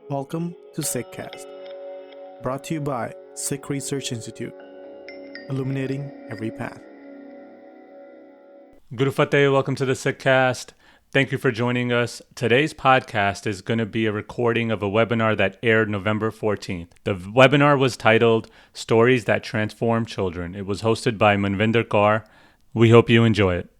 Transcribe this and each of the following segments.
Welcome to Sickcast, brought to you by Sikh Research Institute, illuminating every path. Guru Fateh, welcome to the Sickcast. Thank you for joining us. Today's podcast is going to be a recording of a webinar that aired November 14th. The webinar was titled Stories That Transform Children. It was hosted by Manvinder Kaur. We hope you enjoy it.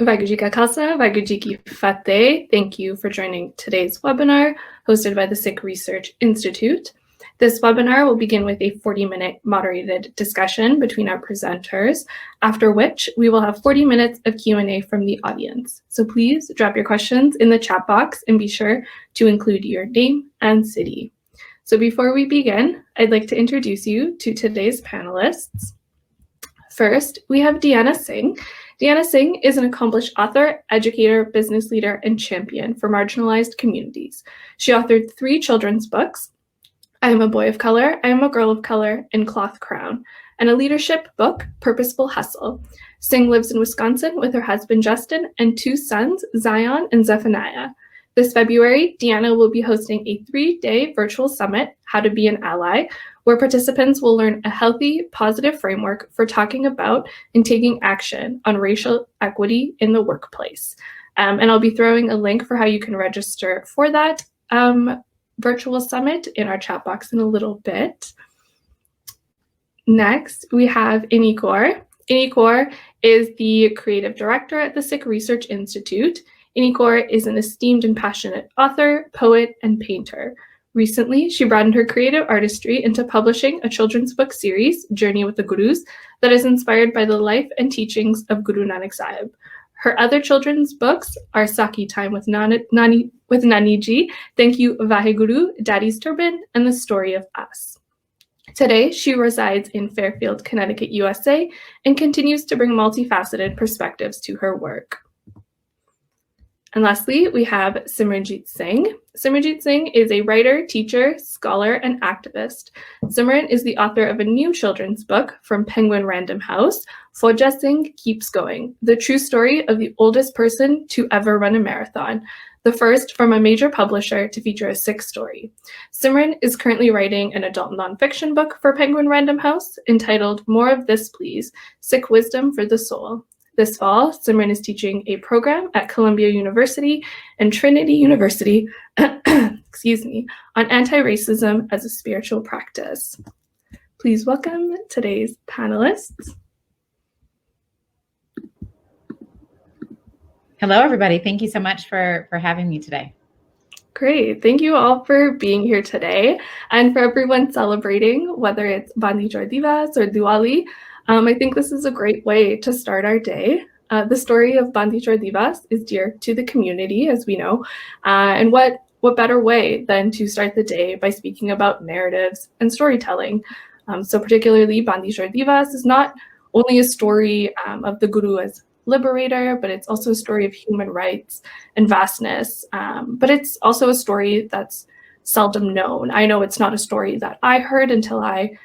Vaheguru Ji Ka Khalsa, Vaheguru Ji Ki Fateh. Thank you for joining today's webinar hosted by the Sikh Research Institute. This webinar will begin with a 40-minute moderated discussion between our presenters, after which we will have 40 minutes of Q&A from the audience. So please drop your questions in the chat box and be sure to include your name and city. So before we begin, I'd like to introduce you to today's panelists. First, we have Deanna Singh. Deanna Singh is an accomplished author, educator, business leader, and champion for marginalized communities. She authored 3 children's books, I Am a Boy of Color, I Am a Girl of Color, and Cloth Crown, and a leadership book, Purposeful Hustle. Singh lives in Wisconsin with her husband, Justin, and 2 sons, Zion and Zephaniah. This February, Deanna will be hosting a 3-day virtual summit, How to Be an Ally, where participants will learn a healthy, positive framework for talking about and taking action on racial equity in the workplace. And I'll be throwing a link for how you can register for that virtual summit in our chat box in a little bit. Next, we have Inni Kaur. Inni Kaur is the creative director at the Sikh Research Institute. Inni Kaur is an esteemed and passionate author, poet, and painter. Recently, she broadened her creative artistry into publishing a children's book series, Journey with the Gurus, that is inspired by the life and teachings of Guru Nanak Sahib. Her other children's books are Saki Time with Nani Ji, Thank You Vaheguru, Daddy's Turban, and The Story of Us. Today, she resides in Fairfield, Connecticut, USA, and continues to bring multifaceted perspectives to her work. And lastly, we have Simran Jeet Singh. Simran Jeet Singh is a writer, teacher, scholar, and activist. Simran is the author of a new children's book from Penguin Random House, Fauja Singh Keeps Going, the true story of the oldest person to ever run a marathon, the first from a major publisher to feature a Sikh story. Simran is currently writing an adult nonfiction book for Penguin Random House entitled More of This Please, Sikh Wisdom for the Soul. This fall, Simran is teaching a program at Columbia University and Trinity University, on anti-racism as a spiritual practice. Please welcome today's panelists. Hello, everybody. Thank you so much for having me today. Great. Thank you all for being here today and for everyone celebrating, whether it's Bandi Chor Divas or Diwali. I think this is a great way to start our day. The story of Bandi Chor Divas is dear to the community, as we know, and what better way than to start the day by speaking about narratives and storytelling. So particularly Bandi Chor Divas is not only a story of the Guru as liberator, but it's also a story of human rights and vastness. But it's also a story that's seldom known. I know it's not a story that I heard until I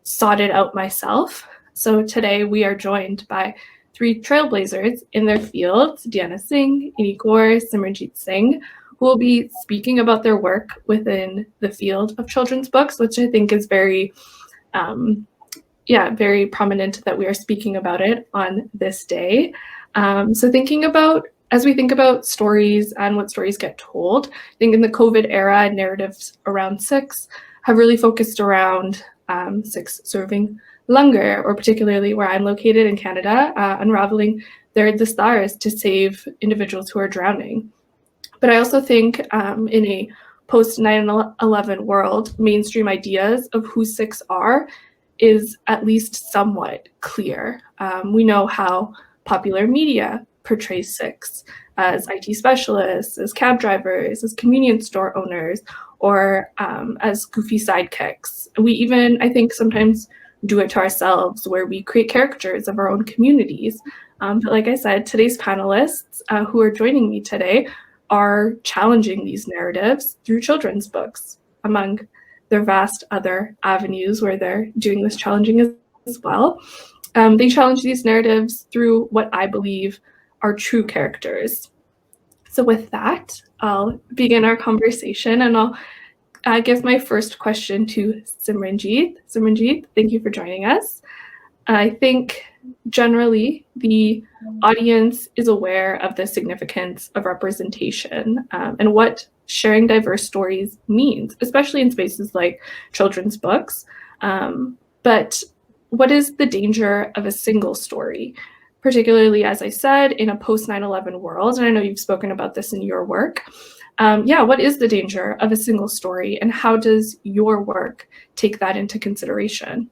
sought it out myself. So today we are joined by 3 trailblazers in their fields, Deanna Singh, Inni Kaur, Simran Jeet Singh, who will be speaking about their work within the field of children's books, which I think is very prominent that we are speaking about it on this day. So as we think about stories and what stories get told, I think in the COVID era, narratives around Sikhs have really focused around Sikhs serving langar, or particularly where I'm located in Canada, unraveling their dastars to save individuals who are drowning. But I also think in a post-9/11 world, mainstream ideas of who Sikhs are is at least somewhat clear. We know how popular media portrays Sikhs as IT specialists, as cab drivers, as convenience store owners, or as goofy sidekicks. We even, I think, sometimes do it to ourselves, where we create caricatures of our own communities. But like I said, today's panelists who are joining me today are challenging these narratives through children's books, among their vast other avenues where they're doing this challenging as well. They challenge these narratives through what I believe are true characters. So with that, I'll begin our conversation and I'll I guess my first question to Simran Jeet. Simran Jeet, thank you for joining us. I think generally the audience is aware of the significance of representation and what sharing diverse stories means, especially in spaces like children's books. But what is the danger of a single story, particularly, as I said, in a post 9/11 world? And I know you've spoken about this in your work. What is the danger of a single story, and how does your work take that into consideration?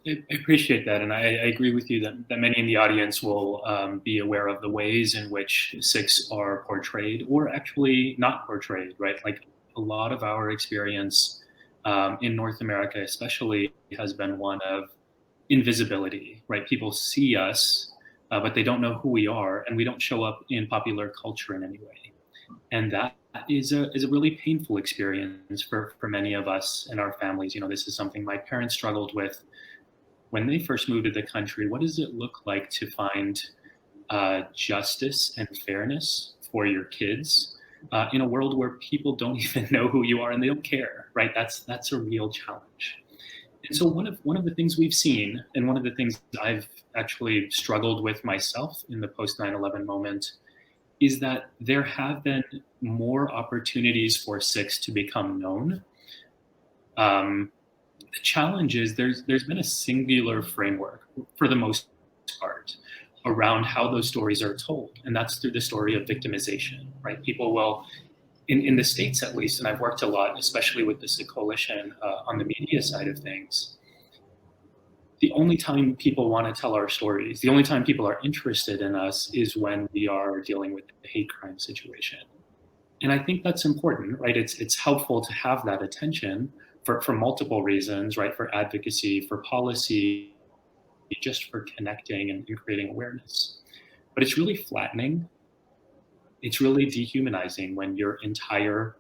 I appreciate that, and I agree with you that many in the audience will be aware of the ways in which Sikhs are portrayed or actually not portrayed, right? Like a lot of our experience in North America especially has been one of invisibility, right? People see us, but they don't know who we are, and we don't show up in popular culture in any way. And that is a really painful experience for many of us and our families. You know, this is something my parents struggled with when they first moved to the country. What does it look like to find justice and fairness for your kids in a world where people don't even know who you are and they don't care, right? That's a real challenge. And so one of the things we've seen, and one of the things I've actually struggled with myself in the post 9/11 moment, is that there have been more opportunities for Sikhs to become known. The challenge is there's been a singular framework for the most part around how those stories are told, and that's through the story of victimization, right? People will, in the States at least, and I've worked a lot, especially with the Sikh Coalition on the media side of things, the only time people want to tell our stories, the only time people are interested in us is when we are dealing with a hate crime situation. And I think that's important, right? It's helpful to have that attention for multiple reasons, right? For advocacy, for policy, just for connecting and creating awareness. But it's really flattening. It's really dehumanizing when your entire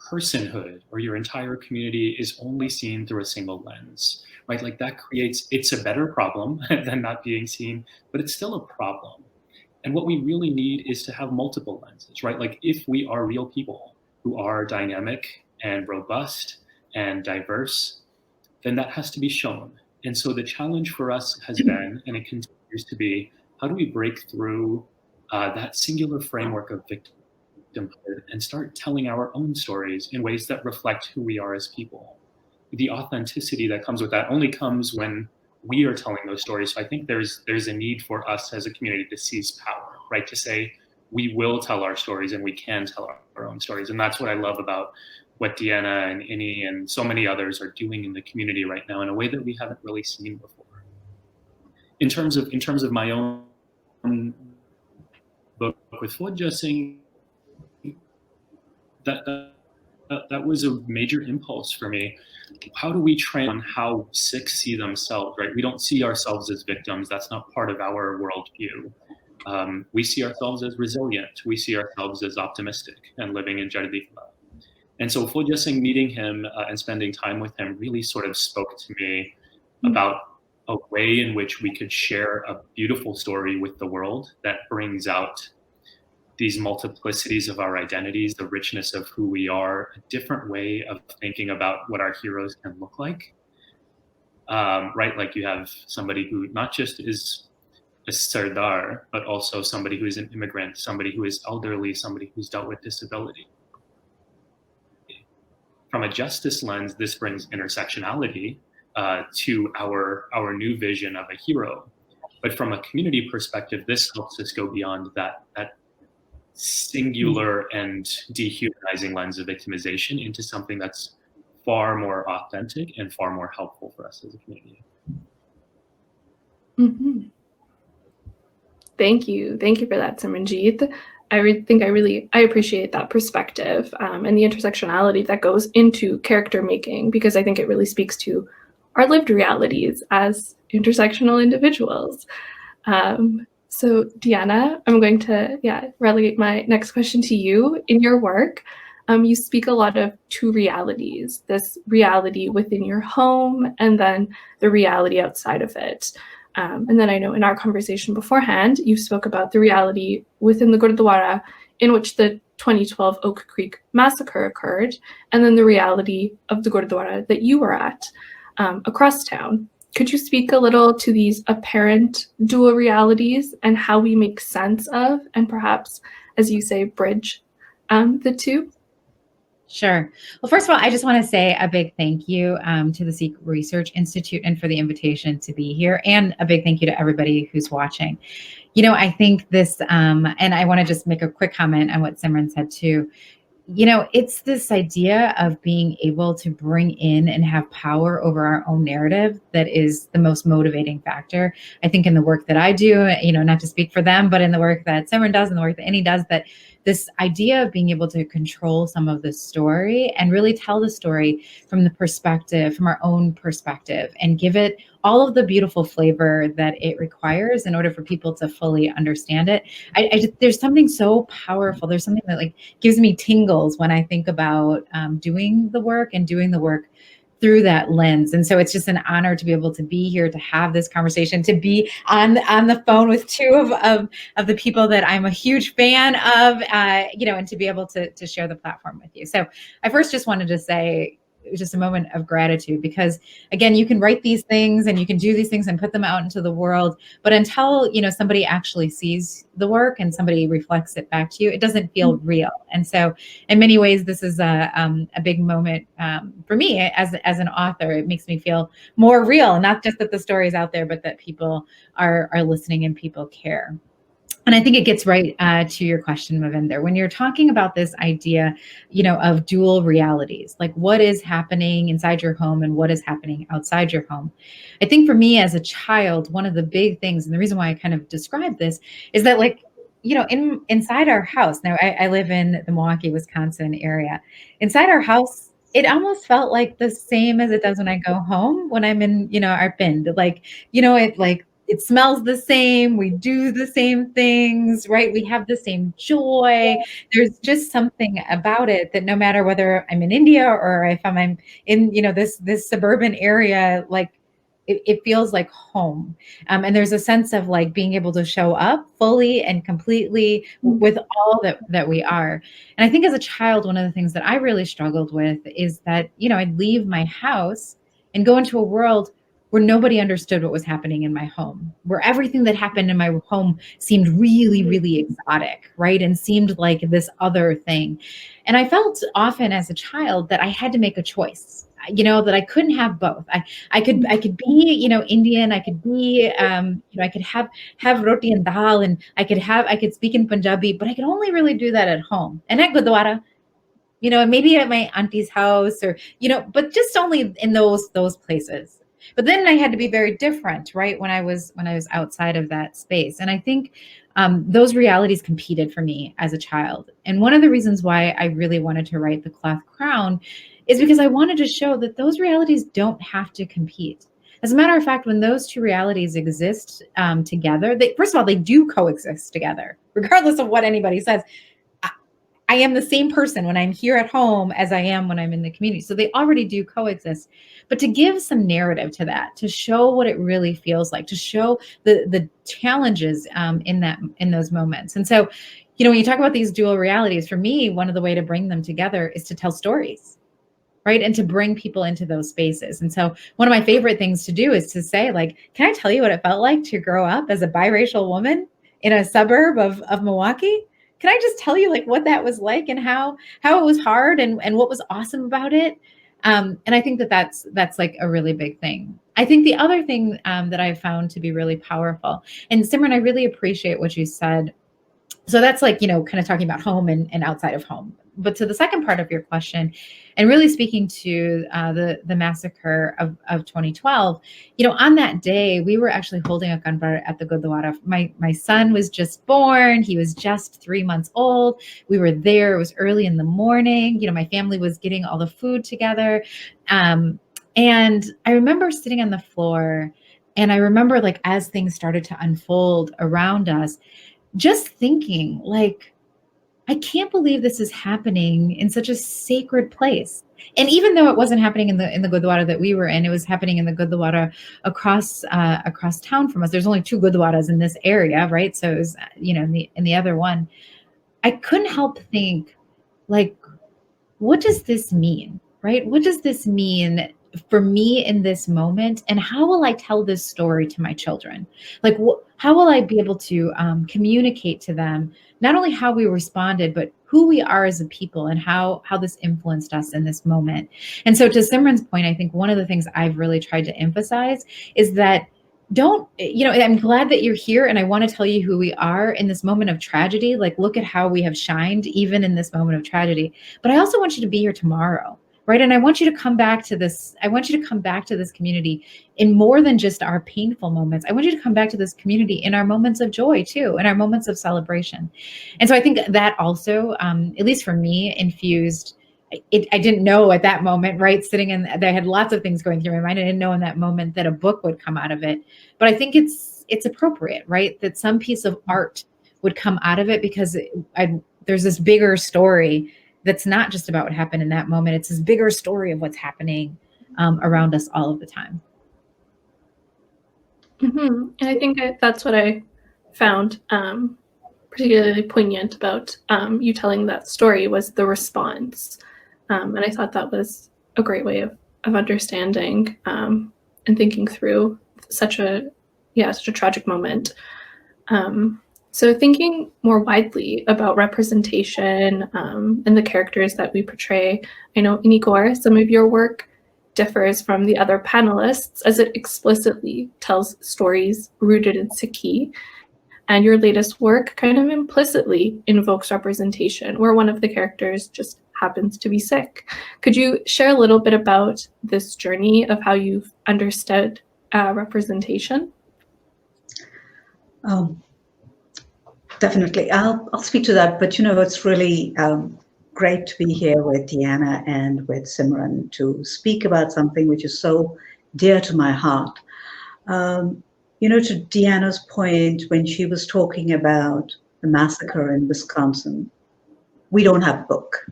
personhood or your entire community is only seen through a single lens, right? Like that creates, it's a better problem than not being seen, but it's still a problem. And what we really need is to have multiple lenses, right? Like if we are real people who are dynamic and robust and diverse, then that has to be shown. And so the challenge for us has been, and it continues to be, how do we break through that singular framework of victimhood and start telling our own stories in ways that reflect who we are as people? The authenticity that comes with that only comes when we are telling those stories. So I think there's a need for us as a community to seize power, right? To say, we will tell our stories and we can tell our own stories. And that's what I love about what Deanna and Inni and so many others are doing in the community right now in a way that we haven't really seen before. In terms of my own book with Fodja Singh, that was a major impulse for me. How do we train on how Sikhs see themselves, right? We don't see ourselves as victims. That's not part of our worldview. We see ourselves as resilient. We see ourselves as optimistic and living in Jardikla. And so Fodja Singh, meeting him and spending time with him really sort of spoke to me about a way in which we could share a beautiful story with the world that brings out these multiplicities of our identities, the richness of who we are, a different way of thinking about what our heroes can look like. Right? Like you have somebody who not just is a Sardar, but also somebody who is an immigrant, somebody who is elderly, somebody who's dealt with disability. From a justice lens, this brings intersectionality to our new vision of a hero. But from a community perspective, this helps us go beyond that singular and dehumanizing lens of victimization into something that's far more authentic and far more helpful for us as a community. Mm-hmm. Thank you for that, Simran Jeet. I appreciate that perspective and the intersectionality that goes into character making, because I think it really speaks to our lived realities as intersectional individuals. So Deanna, I'm going to relegate my next question to you. In your work, you speak a lot of two realities, this reality within your home and then the reality outside of it. And then I know in our conversation beforehand, you spoke about the reality within the Gurdwara in which the 2012 Oak Creek massacre occurred, and then the reality of the Gurdwara that you were at across town. Could you speak a little to these apparent dual realities and how we make sense of, and perhaps, as you say, bridge the two? Sure. Well, first of all, I just want to say a big thank you to the Sikh Research Institute and for the invitation to be here, and a big thank you to everybody who's watching. I think this, and I want to just make a quick comment on what Simran said too. It's this idea of being able to bring in and have power over our own narrative that is the most motivating factor. I think in the work that I do, not to speak for them, but in the work that Simran does and the work that Inni does, that this idea of being able to control some of the story and really tell the story from our own perspective, and give it all of the beautiful flavor that it requires in order for people to fully understand it. There's something so powerful. There's something that gives me tingles when I think about doing the work through that lens. And so it's just an honor to be able to be here, to have this conversation, to be on the phone with two of the people that I'm a huge fan of, and to be able to share the platform with you. So I first just wanted to say, just a moment of gratitude, because again, you can write these things and you can do these things and put them out into the world, but until somebody actually sees the work and somebody reflects it back to you, it doesn't feel real. And so in many ways, this is a big moment for me as an author. It makes me feel more real, not just that the story is out there, but that people are listening and people care. And I think it gets right to your question, Mavinder. When you're talking about this idea, of dual realities, like what is happening inside your home and what is happening outside your home. I think for me as a child, one of the big things, and the reason why I kind of describe this, is that inside our house, now I live in the Milwaukee, Wisconsin area. Inside our house, it almost felt like the same as it does when I go home, when I'm in, our bin. It smells the same. We do the same things, right? We have the same joy. There's just something about it that no matter whether I'm in India or if I'm in, this suburban area, it feels like home. And there's a sense of being able to show up fully and completely with all that we are. And I think as a child, one of the things that I really struggled with is that, I'd leave my house and go into a world where nobody understood what was happening in my home, where everything that happened in my home seemed really, really exotic, right? And seemed like this other thing. And I felt often as a child that I had to make a choice, that I couldn't have both. I could be, Indian, I could be, I could have roti and dal, and I could speak in Punjabi, but I could only really do that at home. And at Gurdwara, maybe at my auntie's house or, but just only in those places. But then I had to be very different, right? When I was outside of that space. And I think those realities competed for me as a child. And one of the reasons why I really wanted to write The Cloth Crown is because I wanted to show that those realities don't have to compete. As a matter of fact, when those two realities exist together, first of all, they do coexist together, regardless of what anybody says. I am the same person when I'm here at home as I am when I'm in the community. So they already do coexist. But to give some narrative to that, to show what it really feels like, to show the challenges in those moments. And so, when you talk about these dual realities, for me, one of the way to bring them together is to tell stories, right? And to bring people into those spaces. And so one of my favorite things to do is to say, can I tell you what it felt like to grow up as a biracial woman in a suburb of Milwaukee? Can I just tell you what that was like and how it was hard and what was awesome about it? And I think that's a really big thing. I think the other thing that I found to be really powerful, and Simran, I really appreciate what you said. So that's kind of talking about home and outside of home. But to the second part of your question, and really speaking to the massacre of 2012, on that day, we were actually holding a kanbar at the Gurdwara. My son was just born. He was just 3 months old. We were there. It was early in the morning. My family was getting all the food together. And I remember sitting on the floor, and I remember as things started to unfold around us, just thinking I can't believe this is happening in such a sacred place. And even though it wasn't happening in the Gurdwara that we were in, it was happening in the Gurdwara across town from us. There's only 2 Gurdwaras in this area, right? So it was, in the other one. I couldn't help think, like, what does this mean, right? What does this mean for me in this moment? And how will I tell this story to my children? Like, how will I be able to communicate to them not only how we responded, but who we are as a people and how this influenced us in this moment? And so to Simran's point, I think one of the things I've really tried to emphasize is that I'm glad that you're here, and I want to tell you who we are in this moment of tragedy. Like, look at how we have shined even in this moment of tragedy. But I also want you to be here tomorrow, right? And I want you to come back to this. I want you to come back to this community in more than just our painful moments. I want you to come back to this community in our moments of joy too, in our moments of celebration. And so I think that also, at least for me, infused. I didn't know at that moment, right? I had lots of things going through my mind. I didn't know in that moment that a book would come out of it. But I think it's appropriate, right? That some piece of art would come out of it, because there's this bigger story that's not just about what happened in that moment. It's this bigger story of what's happening around us all of the time. Mm-hmm. And I think that's what I found particularly poignant about you telling that story was the response. And I thought that was a great way of understanding and thinking through such a tragic moment. So thinking more widely about representation and the characters that we portray, I know, Inni Kaur, some of your work differs from the other panelists as it explicitly tells stories rooted in Sikhi. And your latest work kind of implicitly invokes representation, where one of the characters just happens to be Sikh. Could you share a little bit about this journey of how you've understood representation? Definitely. I'll speak to that. But, it's really great to be here with Deanna and with Simran to speak about something which is so dear to my heart. To Deanna's point, when she was talking about the massacre in Wisconsin, we don't have a book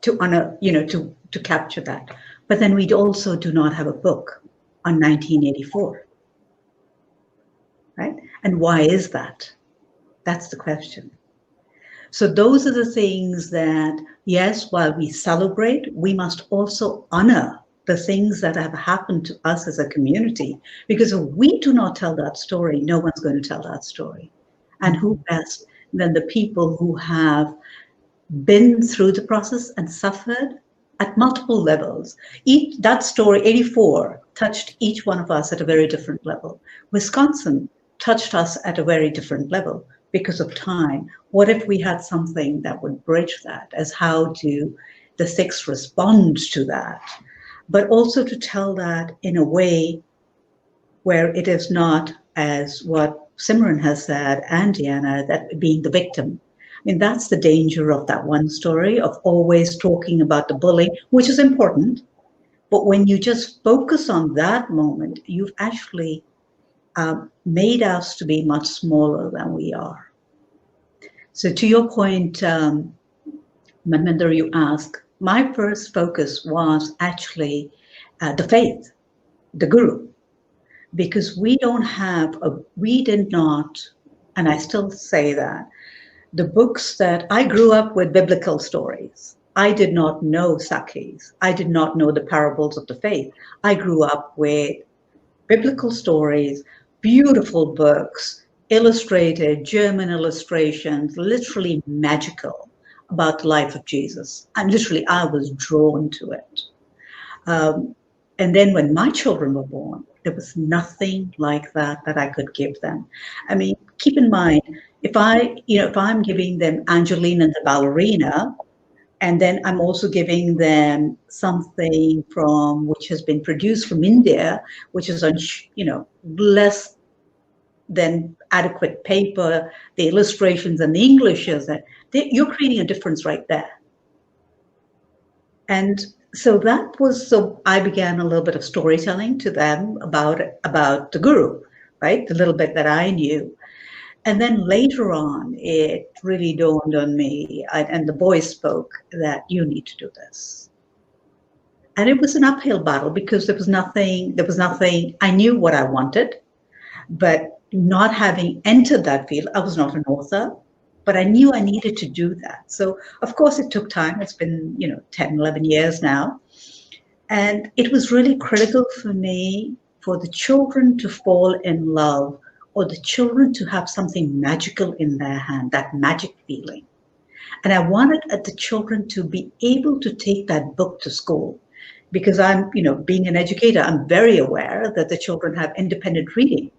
to honor, to capture that. But then we also do not have a book on 1984, right? And why is that? That's the question. So those are the things that, yes, while we celebrate, we must also honor the things that have happened to us as a community, because if we do not tell that story, no one's going to tell that story. And who best than the people who have been through the process and suffered at multiple levels. That story, 84, touched each one of us at a very different level. Wisconsin touched us at a very different level because of time. What if we had something that would bridge that, as how do the Sikhs respond to that? But also to tell that in a way where it is not, as what Simran has said, and Deanna, that being the victim. I mean, that's the danger of that one story, of always talking about the bullying, which is important. But when you just focus on that moment, you've actually made us to be much smaller than we are. So to your point, Manvinder, you asked, my first focus was actually the faith, the guru, because we did not, and I still say that, the books that I grew up with biblical stories. I did not know Sakhis. I did not know the parables of the faith. I grew up with biblical stories, beautiful books, illustrated, German illustrations, literally magical, about the life of Jesus. And literally, I was drawn to it. And then when my children were born, there was nothing like that I could give them. I mean, keep in mind, if I'm giving them Angelina the ballerina, and then I'm also giving them something which has been produced from India, which is on, less than adequate paper, the illustrations and the English is that you're creating a difference right there. And so I began a little bit of storytelling to them about the guru, right? The little bit that I knew. And then later on, it really dawned on me, and the boys spoke, that you need to do this. And it was an uphill battle, because there was nothing, I knew what I wanted, but not having entered that field, I was not an author. but I knew I needed to do that. So of course it took time. It's been, 10, 11 years now. And it was really critical for me for the children to fall in love, or the children to have something magical in their hand, that magic feeling. And I wanted the children to be able to take that book to school, because I'm, being an educator, I'm very aware that the children have independent reading,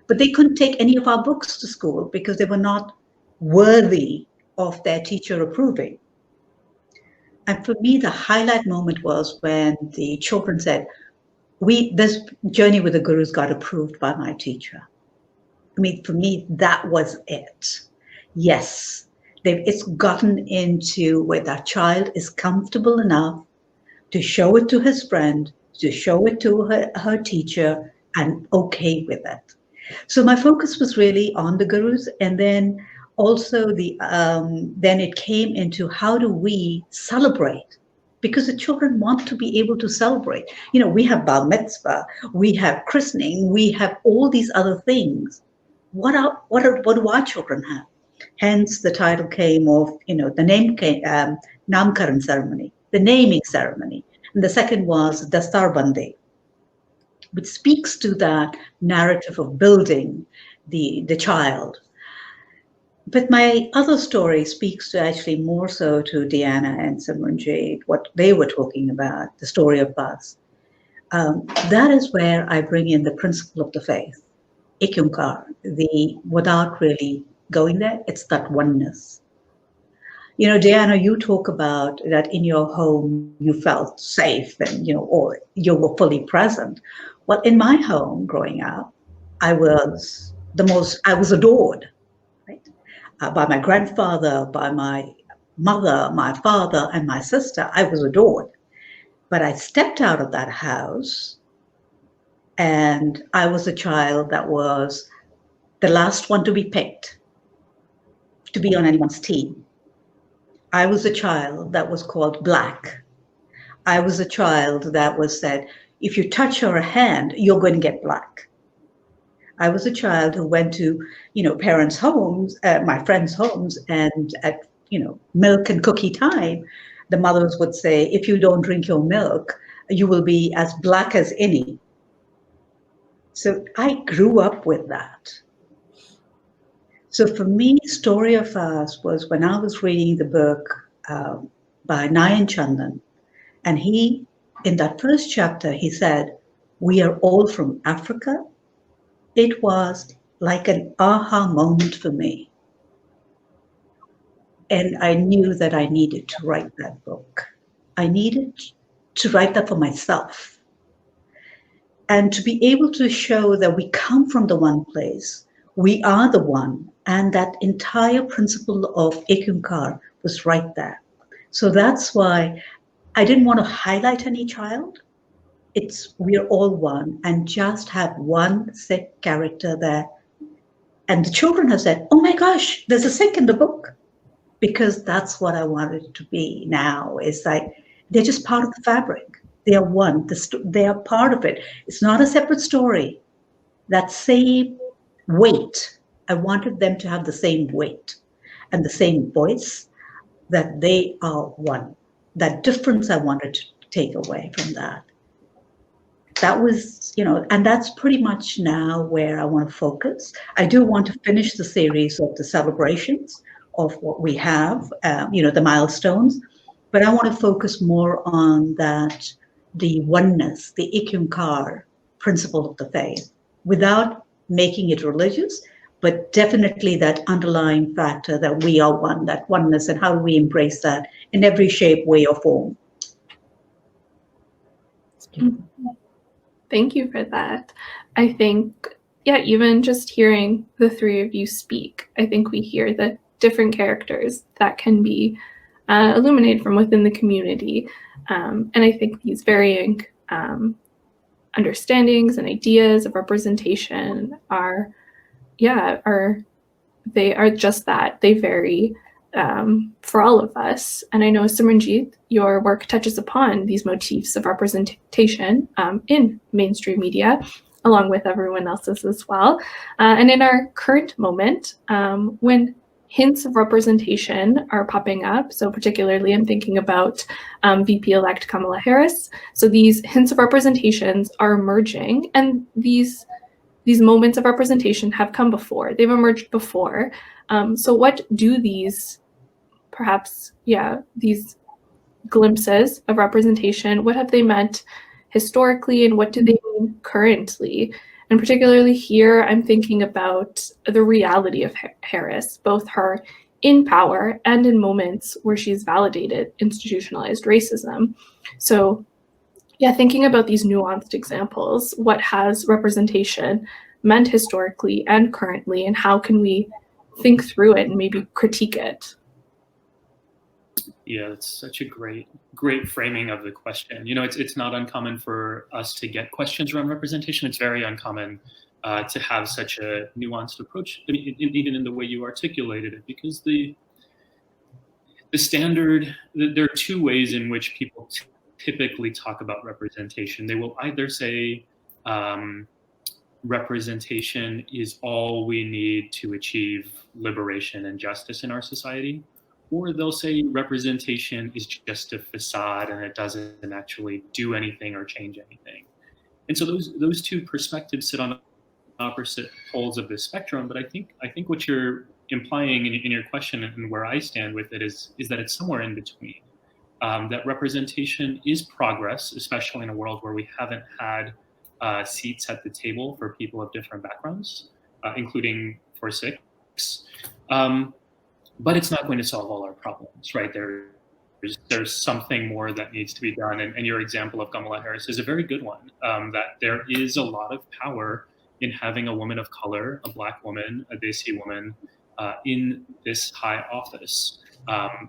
but they couldn't take any of our books to school because they were not worthy of their teacher approving. And for me, the highlight moment was when the children said, this Journey with the Gurus got approved by my teacher. I mean, for me, that was it. Yes, it's gotten into where that child is comfortable enough to show it to his friend, to show it to her teacher, and okay with it. So my focus was really on the Gurus, and then also then it came into how do we celebrate, because the children want to be able to celebrate. We have bar mitzvah, we have christening, we have all these other things. What do our children have? Hence the title came of, the name came, Namkaran ceremony, the naming ceremony. And the second was Dastar Bandi, which speaks to that narrative of building the child. But my other story speaks to actually more so to Deanna and Simran Jeet, what they were talking about, the story of bus. That is where I bring in the principle of the faith, Ikyonkar, without really going there, it's that oneness. Deanna, you talk about that in your home you felt safe and, or you were fully present. Well, in my home growing up, I was adored, right? By my grandfather, by my mother, my father, and my sister, I was adored. But I stepped out of that house and I was a child that was the last one to be picked to be on anyone's team. I was a child that was called black. I was a child that was said, if you touch her hand, you're going to get black. I was a child who went to, parents' homes, my friends' homes, and at, milk and cookie time, the mothers would say, if you don't drink your milk, you will be as black as any. So I grew up with that. So for me, Story of Us was when I was reading the book by Nayan Chandan, and he, in that first chapter, he said, we are all from Africa. It was like an aha moment for me. And I knew that I needed to write that book. I needed to write that for myself. And to be able to show that we come from the one place, we are the one, and that entire principle of Ikyonkar was right there. So that's why I didn't want to highlight any child. We're all one, and just have one Sikh character there. And the children have said, oh my gosh, there's a Sikh in the book. Because that's what I wanted it to be now. It's like, they're just part of the fabric. They are one, they are part of it. It's not a separate story. That same weight, I wanted them to have the same weight and the same voice, that they are one. That difference I wanted to take away from that. That was, and that's pretty much now where I want to focus. I do want to finish the series of the celebrations of what we have, the milestones, but I want to focus more on that, the oneness, the Ikyonkar principle of the faith, without making it religious, but definitely that underlying factor that we are one, that oneness, and how do we embrace that in every shape, way, or form. Thank you for that. I think, even just hearing the three of you speak, I think we hear the different characters that can be illuminated from within the community. And I think these varying understandings and ideas of representation are just that. They vary for all of us. And I know, Simran Jeet, your work touches upon these motifs of representation in mainstream media, along with everyone else's as well. And in our current moment, when hints of representation are popping up. So particularly I'm thinking about VP-elect Kamala Harris. So these hints of representations are emerging, and these moments of representation have come before. They've emerged before. So what do these these glimpses of representation, what have they meant historically, and what do they mean currently? And particularly here, I'm thinking about the reality of Harris, both her in power and in moments where she's validated institutionalized racism. So yeah, thinking about these nuanced examples, what has representation meant historically and currently, and how can we think through it and maybe critique it? Yeah, it's such a great framing of the question. It's not uncommon for us to get questions around representation. It's very uncommon to have such a nuanced approach, even in the way you articulated it, because the standard, there are two ways in which people typically talk about representation. They will either say representation is all we need to achieve liberation and justice in our society, or they'll say representation is just a facade and it doesn't actually do anything or change anything. And so those two perspectives sit on opposite poles of the spectrum. But I think what you're implying in your question, and where I stand with it, is that it's somewhere in between. That representation is progress, especially in a world where we haven't had seats at the table for people of different backgrounds, including for Sikhs. But it's not going to solve all our problems, right? There's something more that needs to be done. And your example of Kamala Harris is a very good one, that there is a lot of power in having a woman of color, a Black woman, a Desi woman, in this high office.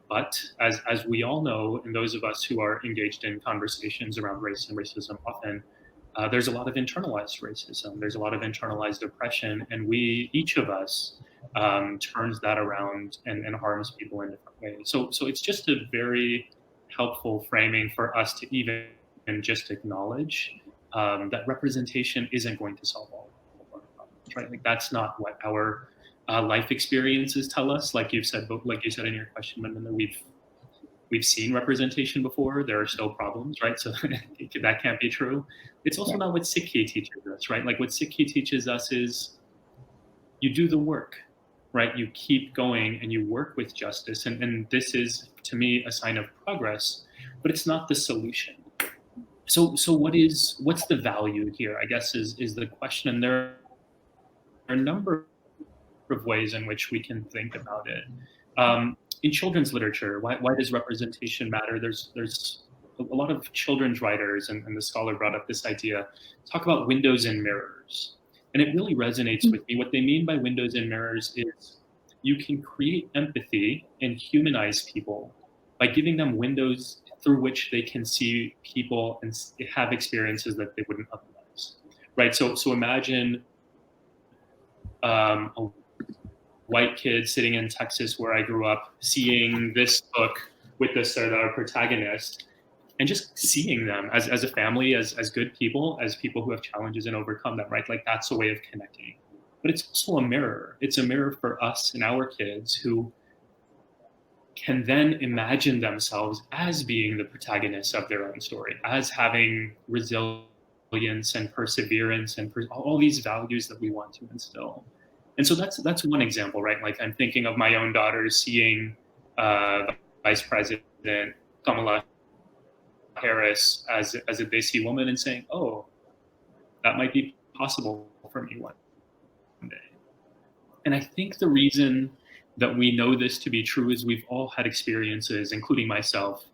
But as we all know, and those of us who are engaged in conversations around race and racism often, there's a lot of internalized racism. There's a lot of internalized oppression, and each of us, turns that around and harms people in different ways. So it's just a very helpful framing for us to even just acknowledge that representation isn't going to solve all of our problems, right? Like, that's not what our life experiences tell us. Like you said in your question, Mandana, we've seen representation before. There are still problems, right? So that can't be true. It's also not what Sikhi teaches us, right? Like, what Sikhi teaches us is you do the work, right? You keep going and you work with justice. And this is, to me, a sign of progress, but it's not the solution. So what's the value here, I guess, is the question. And there are a number of ways in which we can think about it. In children's literature, why does representation matter? There's a lot of children's writers, and the scholar brought up this idea, talk about windows and mirrors. And it really resonates with me. What they mean by windows and mirrors is you can create empathy and humanize people by giving them windows through which they can see people and have experiences that they wouldn't otherwise, right? So imagine a white kid sitting in Texas, where I grew up, seeing this book with the Sardar protagonist, and just seeing them as a family, as good people, as people who have challenges and overcome them, right? Like, that's a way of connecting. But it's also a mirror. It's a mirror for us and our kids, who can then imagine themselves as being the protagonists of their own story, as having resilience and perseverance and all these values that we want to instill. And so that's one example, right? Like, I'm thinking of my own daughters seeing Vice President Kamala Harris as a Desi woman and saying, oh, that might be possible for me one day. And I think the reason that we know this to be true is we've all had experiences, including myself,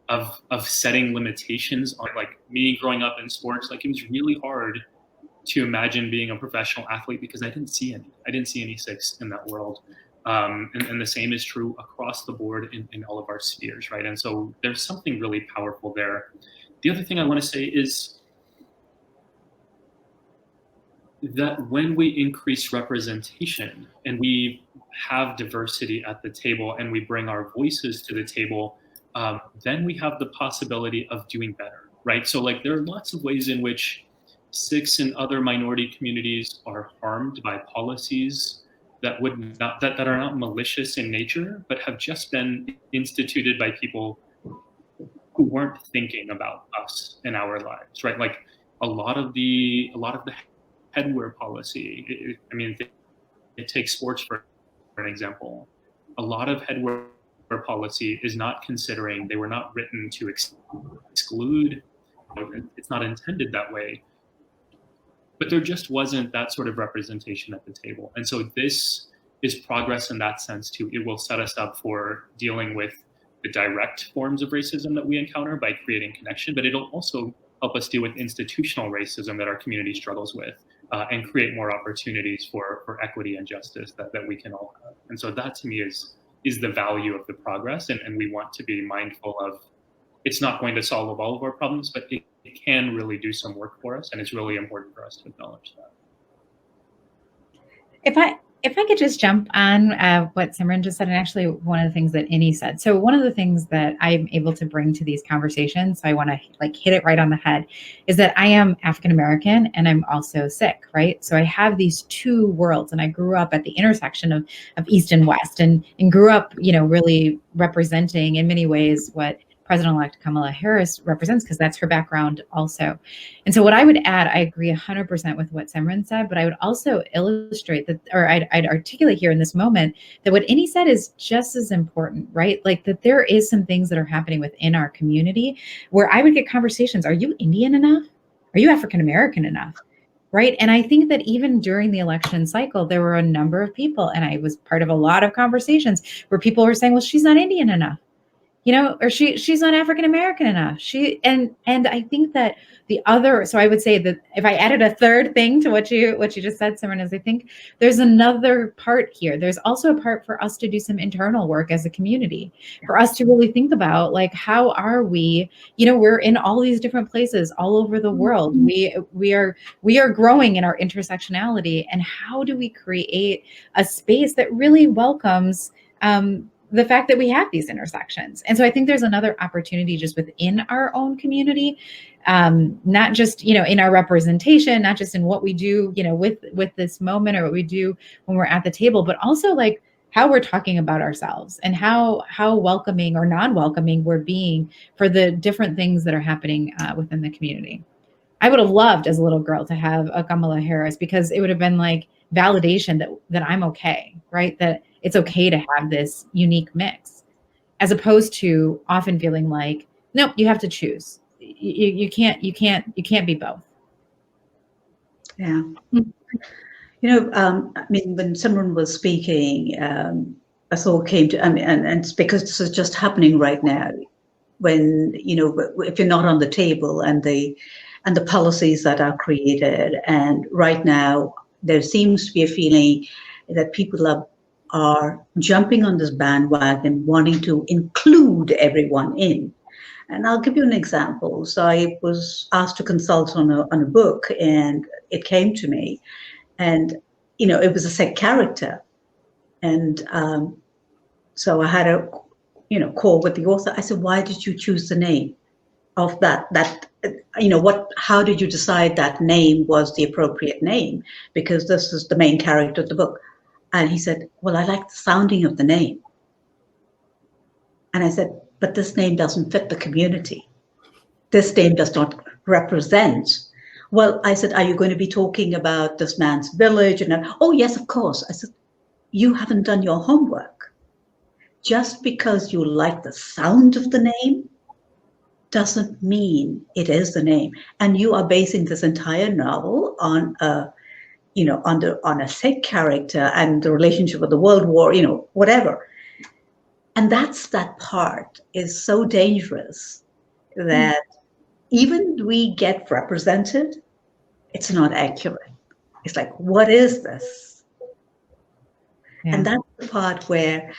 of setting limitations on, like, me growing up in sports. Like, it was really hard to imagine being a professional athlete because I didn't see any Sikhs in that world. And the same is true across the board in all of our spheres, right? And so there's something really powerful there. The other thing I want to say is that when we increase representation and we have diversity at the table and we bring our voices to the table, then we have the possibility of doing better, right? So, like, there are lots of ways in which Sikhs and other minority communities are harmed by policies that would not that are not malicious in nature, but have just been instituted by people who weren't thinking about us and our lives, right? Like a lot of the headwear policy. I mean, it takes sports for an example. A lot of headwear policy is not considering, they were not written to exclude. It's not intended that way. But there just wasn't that sort of representation at the table. And so this is progress in that sense too. It will set us up for dealing with the direct forms of racism that we encounter by creating connection, but it'll also help us deal with institutional racism that our community struggles with, and create more opportunities for equity and justice that we can all have. And so that to me is the value of the progress. And we want to be mindful of, it's not going to solve all of our problems, but it can really do some work for us. And it's really important for us to acknowledge that. If I could just jump on what Simran just said, and actually one of the things that Inni said. So one of the things that I'm able to bring to these conversations, so I want to like hit it right on the head, is that I am African American and I'm also Sikh, right? So I have these two worlds, and I grew up at the intersection of East and West, and grew up, really representing in many ways what President-elect Kamala Harris represents, because that's her background also. And so what I would add, I agree 100% with what Simran said, but I would also illustrate that, or I'd articulate here in this moment that what Inni said is just as important, right? Like that there is some things that are happening within our community where I would get conversations. Are you Indian enough? Are you African American enough? Right. And I think that even during the election cycle, there were a number of people, and I was part of a lot of conversations where people were saying, well, she's not Indian enough. Or she's not African American enough. And I think that the other, so I would say that if I added a third thing to what you just said, Simran, is I think there's another part here. There's also a part for us to do some internal work as a community, for us to really think about like, how are we, we're in all these different places all over the world. We are growing in our intersectionality, and how do we create a space that really welcomes the fact that we have these intersections? And so I think there's another opportunity just within our own community, not just, in our representation, not just in what we do, with this moment or what we do when we're at the table, but also like how we're talking about ourselves and how welcoming or non-welcoming we're being for the different things that are happening within the community. I would have loved as a little girl to have a Kamala Harris, because it would have been like validation that I'm okay, right? That it's okay to have this unique mix, as opposed to often feeling like, nope, you have to choose. You can't be both. Yeah. I mean, when Simran was speaking, a thought came to, and it's because this is just happening right now. When, if you're not on the table and the policies that are created, and right now there seems to be a feeling that people are jumping on this bandwagon, wanting to include everyone in. And I'll give you an example. So I was asked to consult on a book, and it came to me, and it was a Sikh character, and so I had a call with the author. I said, why did you choose the name of that? How did you decide that name was the appropriate name? Because this is the main character of the book. And he said, well, I like the sounding of the name. And I said, but this name doesn't fit the community. This name does not represent. Well, I said, are you going to be talking about this man's village? And oh, yes, of course. I said, you haven't done your homework. Just because you like the sound of the name doesn't mean it is the name. And you are basing this entire novel on a Sikh character and the relationship with the World War, whatever. And that part is so dangerous that even we get represented, it's not accurate. It's like, what is this? Yeah. And that's the part where,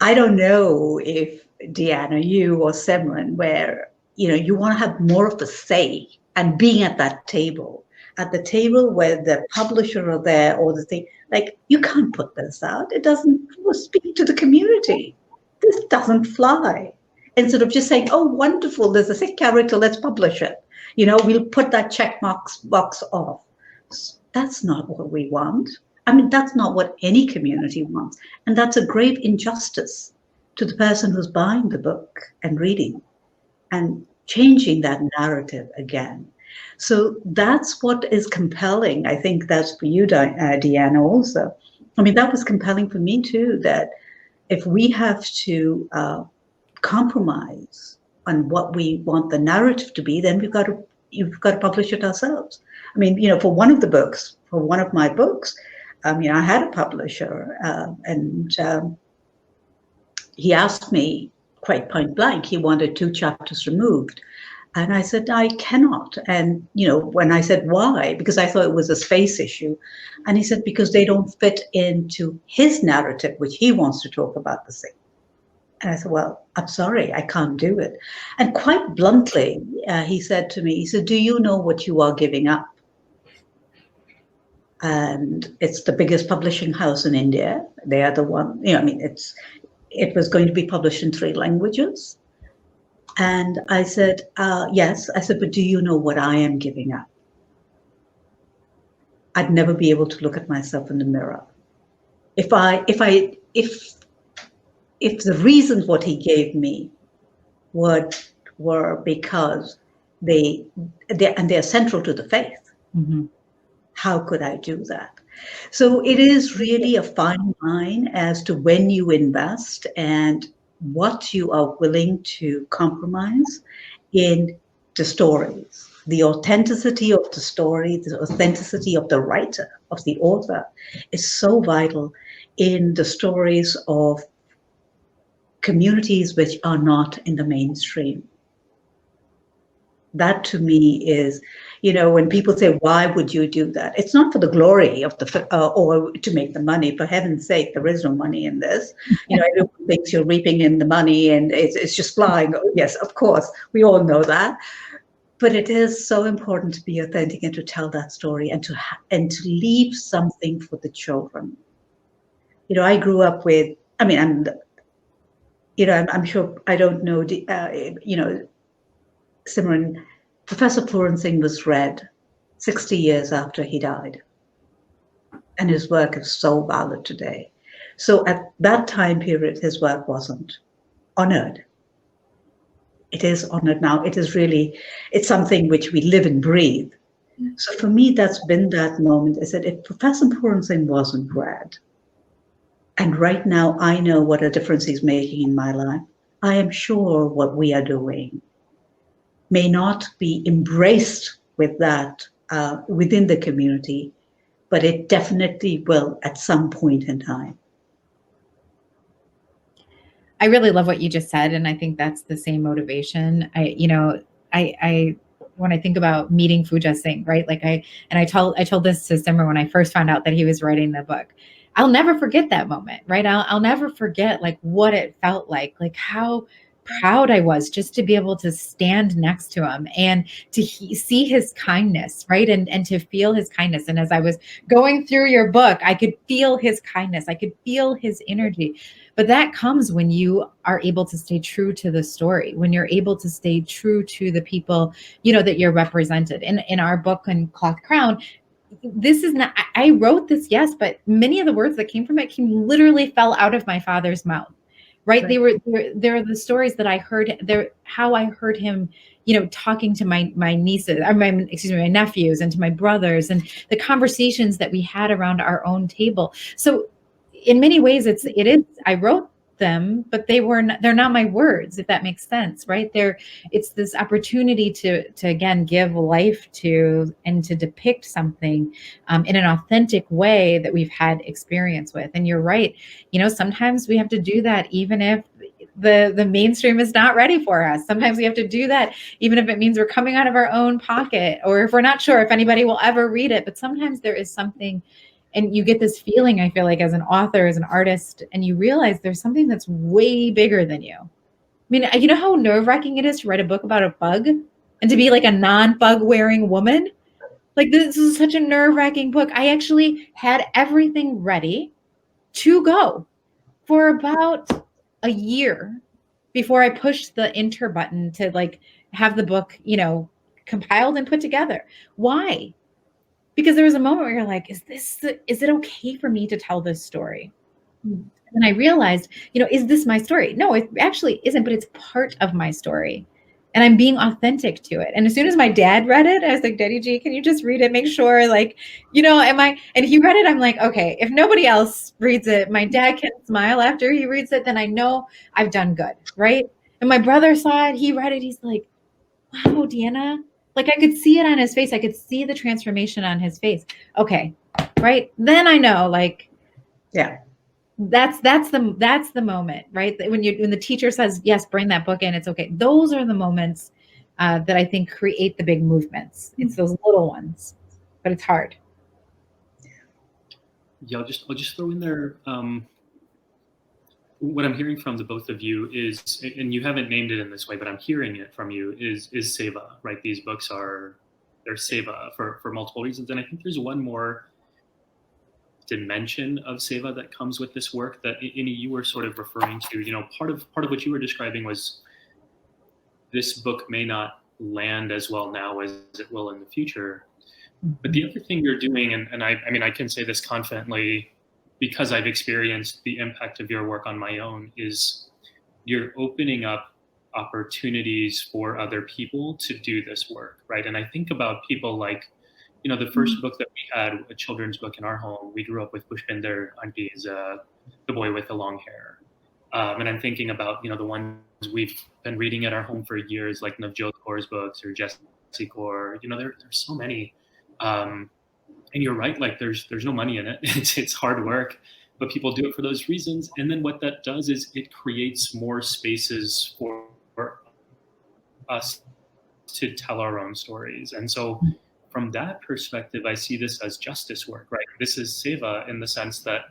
I don't know if Deanna, you or Simran, where, you want to have more of the say and being at that table. At the table where the publisher are there, or the thing, like, you can't put this out. It doesn't speak to the community. This doesn't fly. Instead of just saying, oh, wonderful, there's a Sikh character, let's publish it. We'll put that check box off. That's not what we want. I mean, that's not what any community wants. And that's a grave injustice to the person who's buying the book and reading and changing that narrative again. So that's what is compelling. I think that's for you, Deanna, also. I mean, that was compelling for me too, that if we have to compromise on what we want the narrative to be, then you've got to publish it ourselves. I mean, for one of my books, I had a publisher, and he asked me quite point blank, he wanted 2 chapters removed. And I said, I cannot. And, when I said why, because I thought it was a space issue. And he said, because they don't fit into his narrative, which he wants to talk about the Sikh. And I said, well, I'm sorry, I can't do it. And quite bluntly, he said to me, do you know what you are giving up? And it's the biggest publishing house in India. They are the one, it was going to be published in 3 languages. And I said, yes. I said, but do you know what I am giving up? I'd never be able to look at myself in the mirror. If the reasons what he gave me were because they're central to the faith, mm-hmm. How could I do that? So it is really a fine line as to when you invest and what you are willing to compromise in the stories. The authenticity of the story, the authenticity of the writer, of the author, is so vital in the stories of communities which are not in the mainstream. That to me is, when people say, why would you do that? It's not for the glory of or to make the money. For heaven's sake, there is no money in this. Everyone thinks you're reaping in the money and it's just flying. Yes, of course, we all know that. But it is so important to be authentic and to tell that story and to leave something for the children. I grew up with, I'm sure, I don't know, Simran, Professor Puran Singh was read 60 years after he died. And his work is so valid today. So at that time period, his work wasn't honored. It is honored now. It's something which we live and breathe. So for me, that's been that moment. I said, if Professor Puran Singh wasn't read, and right now I know what a difference he's making in my life, I am sure what we are doing may not be embraced with that within the community, but it definitely will at some point in time. I really love what you just said, and I think that's the same motivation. I when I think about meeting Pooja Singh, right? I told this to Simran when I first found out that he was writing the book. I'll never forget that moment, right? I'll never forget what it felt like how proud I was just to be able to stand next to him and to see his kindness, right? And to feel his kindness. And as I was going through your book, I could feel his kindness. I could feel his energy. But that comes when you are able to stay true to the story, when you're able to stay true to the people, that you're represented. In our book, in Cloth Crown, this is not, I wrote this, yes, but many of the words that came from it literally fell out of my father's mouth. Right. They're the stories that I heard there, how I heard him, talking to my nieces, my nephews, and to my brothers, and the conversations that we had around our own table. So in many ways, it is, I wrote them, but they're not my words, if that makes sense, right? It's this opportunity to again give life to and to depict something in an authentic way that we've had experience with. And you're right, sometimes we have to do that even if the mainstream is not ready for us. Sometimes we have to do that even if it means we're coming out of our own pocket, or if we're not sure if anybody will ever read it. But sometimes there is something. And you get this feeling, I feel like, as an author, as an artist, and you realize there's something that's way bigger than you. I mean, you know how nerve-wracking it is to write a book about a bug and to be a non-bug wearing woman? This is such a nerve-wracking book. I actually had everything ready to go for about a year before I pushed the enter button to have the book, compiled and put together. Why? Because there was a moment where you're like, is it okay for me to tell this story? And I realized, is this my story? No, it actually isn't, but it's part of my story. And I'm being authentic to it. And as soon as my dad read it, I was like, Daddy G, can you just read it? Make sure, and he read it. I'm like, okay, if nobody else reads it, my dad can smile after he reads it, then I know I've done good, right? And my brother saw it, he read it, he's like, wow, Deanna, like I could see it on his face. I could see the transformation on his face. Okay, right? Then I know, yeah. That's the moment, right? When the teacher says, yes, bring that book in, it's okay. Those are the moments that I think create the big movements. It's those little ones, but it's hard. Yeah, I'll just throw in there. What I'm hearing from the both of you is, and you haven't named it in this way, but I'm hearing it from you, is seva, right? These books they're seva for multiple reasons. And I think there's one more dimension of seva that comes with this work that Inni, you were sort of referring to. Part of what you were describing was this book may not land as well now as it will in the future. But the other thing you're doing, and I can say this confidently because I've experienced the impact of your work on my own, is you're opening up opportunities for other people to do this work, right? And I think about people like, the first book that we had, a children's book in our home, we grew up with Pushpinder Auntie's The Boy with the Long Hair. And I'm thinking about, the ones we've been reading at our home for years, like Navjot Kaur's books or Jessie Kaur. There's so many. And you're right, there's no money in it. It's hard work, but people do it for those reasons. And then what that does is it creates more spaces for us to tell our own stories. And so from that perspective, I see this as justice work, right? This is seva in the sense that,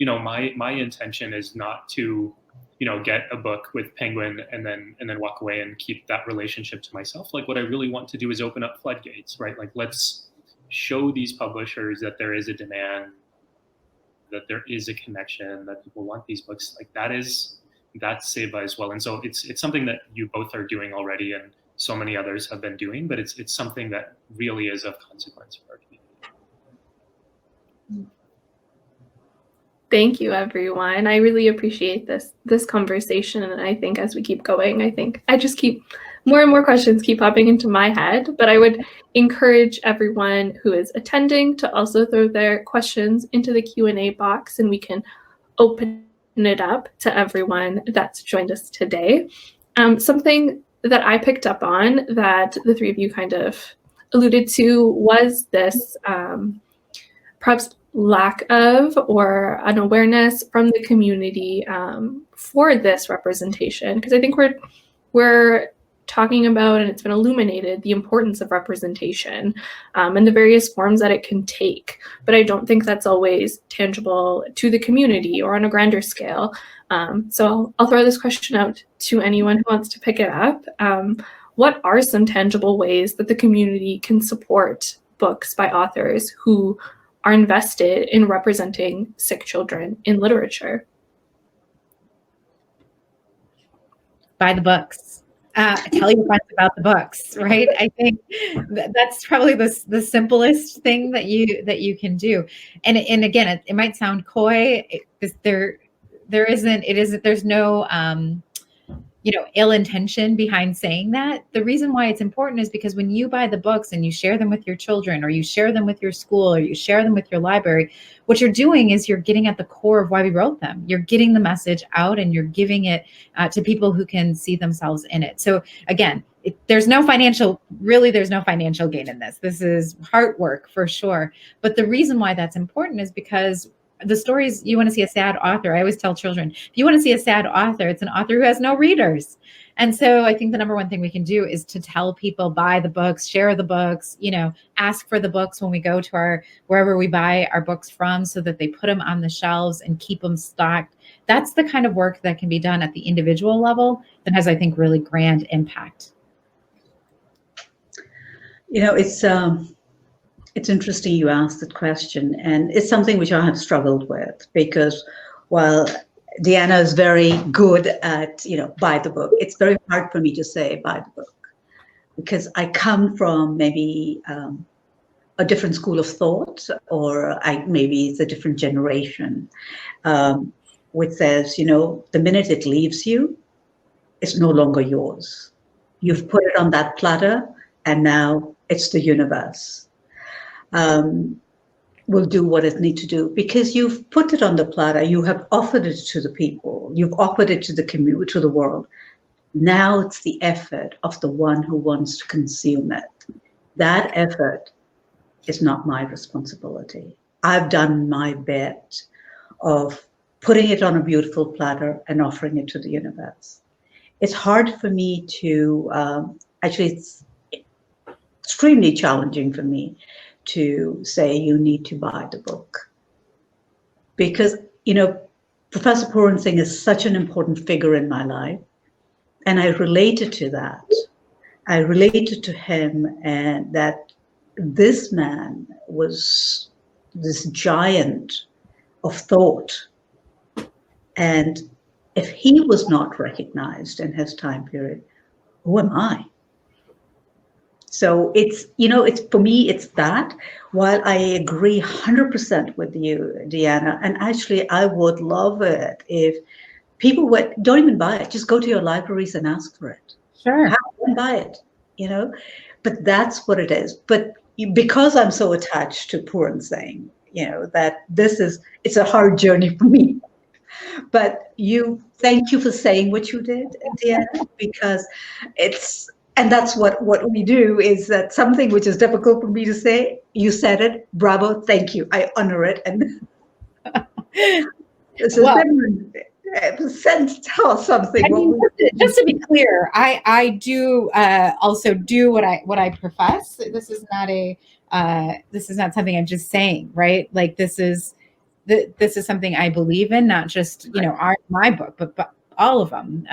my intention is not to, get a book with Penguin and then walk away and keep that relationship to myself. What I really want to do is open up floodgates, right? Let's show these publishers that there is a demand, that there is a connection, that people want these books. That's seva as well. And so it's something that you both are doing already, and so many others have been doing, but it's something that really is of consequence for our community. Thank you, everyone. I really appreciate this conversation, and I think as we keep going, I just keep more and more questions keep popping into my head. But I would encourage everyone who is attending to also throw their questions into the Q&A box, and we can open it up to everyone that's joined us today. Something that I picked up on that the three of you kind of alluded to was this perhaps lack of or an awareness from the community for this representation. Because I think we're talking about, and it's been illuminated, the importance of representation and the various forms that it can take. But I don't think that's always tangible to the community or on a grander scale. So I'll throw this question out to anyone who wants to pick it up. What are some tangible ways that the community can support books by authors who are invested in representing Sikh children in literature? Buy the books. Tell your friends about the books, right? I think that's probably the simplest thing that you can do. And again, it might sound coy. There's no ill intention behind saying that. The reason why it's important is because when you buy the books and you share them with your children, or you share them with your school, or you share them with your library, what you're doing is you're getting at the core of why we wrote them. You're getting the message out, and you're giving it to people who can see themselves in it. So again, there's no financial gain in this. This is heart work for sure. But the reason why that's important is because the stories, you want to see a sad author. I always tell children, if you want to see a sad author, it's an author who has no readers. And so I think the number one thing we can do is to tell people, buy the books, share the books, ask for the books when we go to wherever we buy our books from, so that they put them on the shelves and keep them stocked. That's the kind of work that can be done at the individual level that has, I think, really grand impact. It's interesting you asked that question, and it's something which I have struggled with, because while Deanna is very good at, buy the book, it's very hard for me to say buy the book, because I come from maybe a different school of thought, or maybe it's a different generation, which says, the minute it leaves you, it's no longer yours. You've put it on that platter, and now it's the universe. Will do what it needs to do, because you've put it on the platter, you have offered it to the people, you've offered it to the community, to the world. Now it's the effort of the one who wants to consume it. That effort is not my responsibility. I've done my bit of putting it on a beautiful platter and offering it to the universe. It's hard for me to, actually it's extremely challenging for me to say you need to buy the book. Because, Professor Puran Singh is such an important figure in my life. And I related to that. I related to him, and that this man was this giant of thought. And if he was not recognized in his time period, who am I? So it's, for me, it's that. While I agree 100% with you, Deanna, and actually I would love it if people don't even buy it, just go to your libraries and ask for it. Sure. Have them buy it, but that's what it is. But because I'm so attached to Puran Singh, that it's a hard journey for me. But thank you for saying what you did, Deanna, because and that's what we do, is that something which is difficult for me to say, you said it, bravo, thank you, I honor it. And so tell us something. I mean, just to be clear, I do also do what I profess. This is not something I'm just saying, right? Like this is something I believe in, not just my book, but all of them.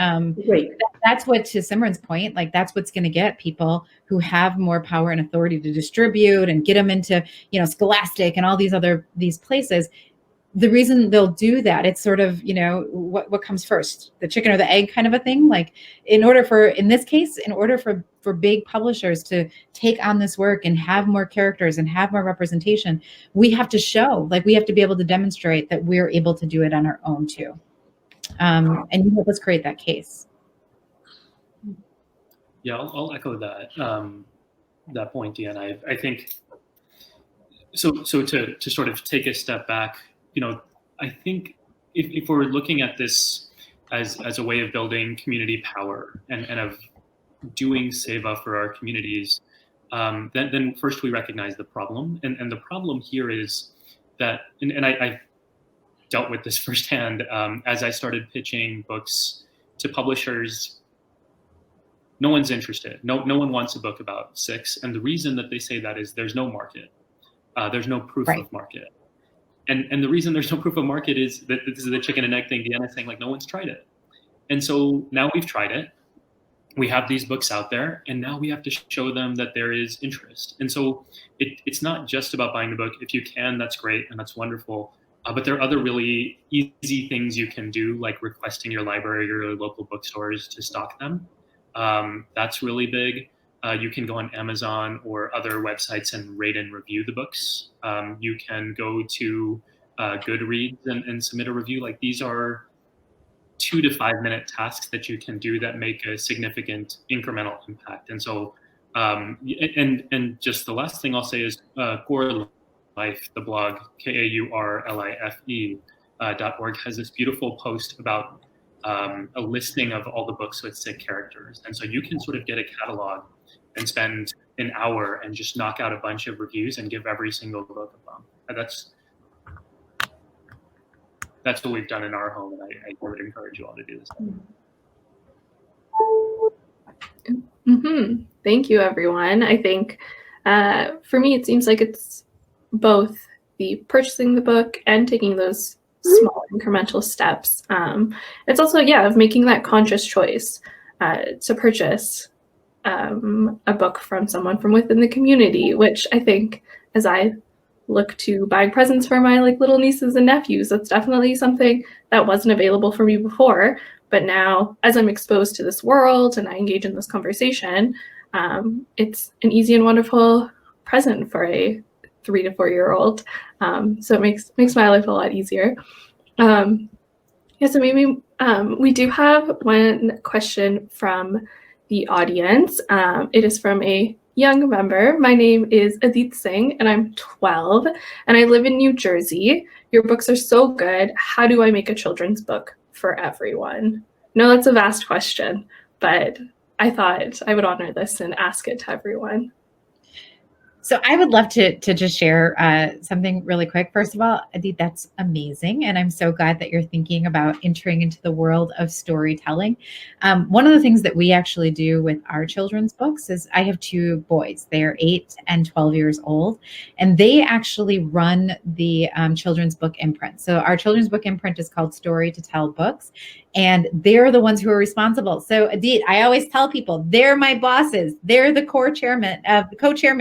Great. That's what, to Simran's point, like that's what's going to get people who have more power and authority to distribute and get them into Scholastic and all these places. The reason they'll do that, it's sort of, what comes first, the chicken or the egg kind of a thing. Like in order for big publishers to take on this work and have more characters and have more representation, we have to we have to be able to demonstrate that we're able to do it on our own too. And you help us create that case. Yeah, I'll echo that point, Deanna. I think so. To sort of take a step back, I think if we're looking at this as a way of building community power and of doing seva for our communities, then first we recognize the problem, and the problem here is that, and I dealt with this firsthand as I started pitching books to publishers. No one's interested. No one wants a book about Sikhs, and the reason that they say that is there's no market. There's no proof of market. And the reason there's no proof of market is that this is the chicken and egg thing. Deanna's saying, like, no one's tried it. And so now we've tried it. We have these books out there, and now we have to show them that there is interest. And so it's not just about buying the book. If you can, that's great, and that's wonderful. But there are other really easy things you can do, like requesting your library or your local bookstores to stock them. That's really big. You can go on Amazon or other websites and rate and review the books. You can go to Goodreads and submit a review. Like, these are 2 to 5 minute tasks that you can do that make a significant incremental impact. And so, and just the last thing I'll say is Kaur Life, the blog, KAURLIFE.org, has this beautiful post about a listing of all the books with Sikh characters. And so you can sort of get a catalog and spend an hour and just knock out a bunch of reviews and give every single book a bump. And that's what we've done in our home, and I would encourage you all to do this. Mm-hmm. Thank you, everyone. I think for me, it seems like it's both the purchasing the book and taking those small incremental steps. It's also, of making that conscious choice to purchase a book from someone from within the community, which I think, as I look to buying presents for my little nieces and nephews, that's definitely something that wasn't available for me before. But now, as I'm exposed to this world and I engage in this conversation, it's an easy and wonderful present for a 3 to 4-year-old. So it makes my life a lot easier. So maybe we do have one question from the audience. It is from a young member. My name is Deanna Singh, and I'm 12, and I live in New Jersey. Your books are so good. How do I make a children's book for everyone? No, that's a vast question, but I thought I would honor this and ask it to everyone. So I would love to just share something really quick. First of all, Adit, that's amazing. And I'm so glad that you're thinking about entering into the world of storytelling. One of the things that we actually do with our children's books is I have 2 boys. They're 8 and 12 years old, and they actually run the children's book imprint. So our children's book imprint is called Story to Tell Books, and they're the ones who are responsible. So Adit, I always tell people they're my bosses. They're the co-chairman,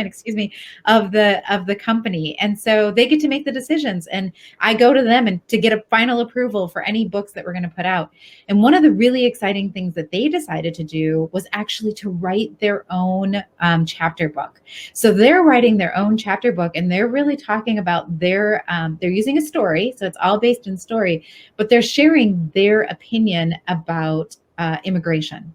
excuse me, of the company. And so they get to make the decisions, and I go to them and to get a final approval for any books that we're going to put out. And one of the really exciting things that they decided to do was actually to write their own chapter book. So they're writing their own chapter book, and they're really talking about they're using a story. So it's all based in story, but they're sharing their opinion about immigration.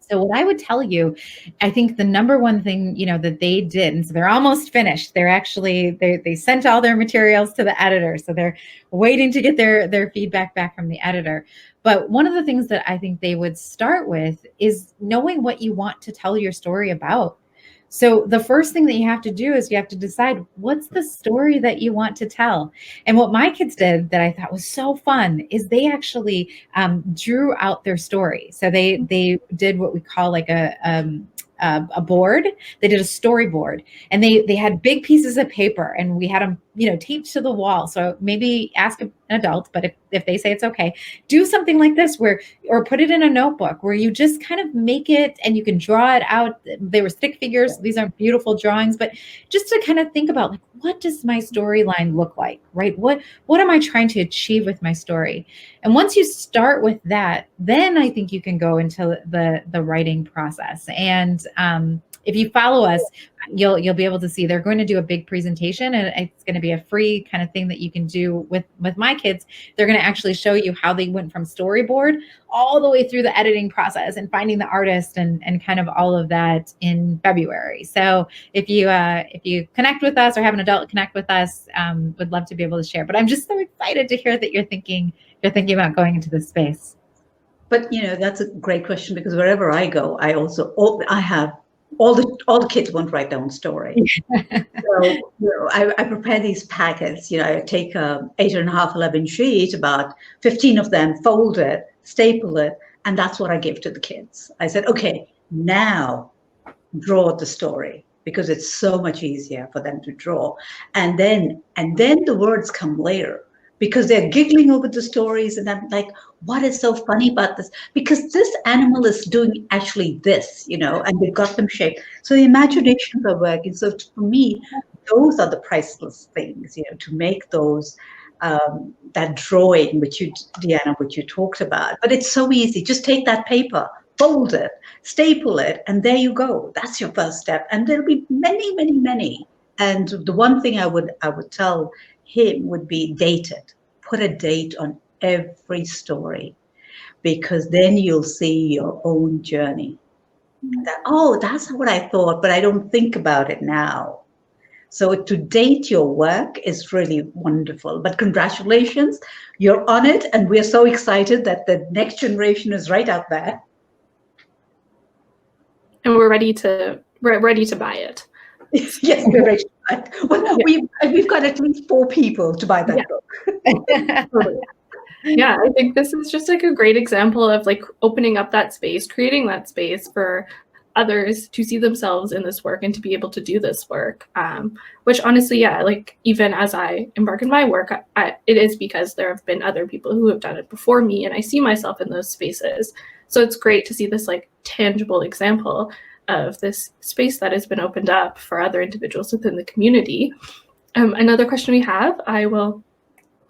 So what I would tell you, I think the number one thing, that they did, and so they're almost finished. They're actually, they sent all their materials to the editor. So they're waiting to get their feedback back from the editor. But one of the things that I think they would start with is knowing what you want to tell your story about. So the first thing that you have to do is you have to decide what's the story that you want to tell. And what my kids did that I thought was so fun is they actually drew out their story. So they did what we call like a board. They did a storyboard, and they had big pieces of paper, and we had them, taped to the wall. So maybe ask an adult, but if they say it's okay, do something like this or put it in a notebook where you just kind of make it and you can draw it out. They were stick figures. These are beautiful drawings, but just to kind of think about, like, what does my storyline look like, right? What am I trying to achieve with my story? And once you start with that, then I think you can go into the writing process. And if you follow us, you'll be able to see they're going to do a big presentation, and it's going to be a free kind of thing that you can do with my kids. They're going to actually show you how they went from storyboard all the way through the editing process and finding the artist and kind of all of that in February. So if you connect with us or have an adult connect with us, would love to be able to share. But I'm just so excited to hear that you're thinking about going into this space. But that's a great question, because wherever I go, I have all the kids want to write their own story. So I prepare these packets. I take 8.5, 11 sheet, about 15 of them, fold it, staple it, and that's what I give to the kids. I said, okay, now draw the story, because it's so much easier for them to draw, and then the words come later, because they're giggling over the stories, and I'm like, what is so funny about this? Because this animal is doing actually this, and they've got them shaped. So the imaginations are working. So for me, those are the priceless things, to make those, that drawing, Deanna, which you talked about. But it's so easy. Just take that paper, fold it, staple it, and there you go. That's your first step. And there'll be many, many, many. And the one thing I would tell him would be date it. Put a date on every story, because then you'll see your own journey. That's what I thought, but I don't think about it now. So to date your work is really wonderful. But congratulations, you're on it, and we're so excited that the next generation is right out there. And we're ready to buy it. Yes, we're ready to buy it. Well, we've got at least 4 people to buy that book. Yeah, I think this is just like a great example of like opening up that space, creating that space for others to see themselves in this work and to be able to do this work. Which honestly, like even as I embark in my work, it is because there have been other people who have done it before me, and I see myself in those spaces. So it's great to see this like tangible example of this space that has been opened up for other individuals within the community. Another question we have, I will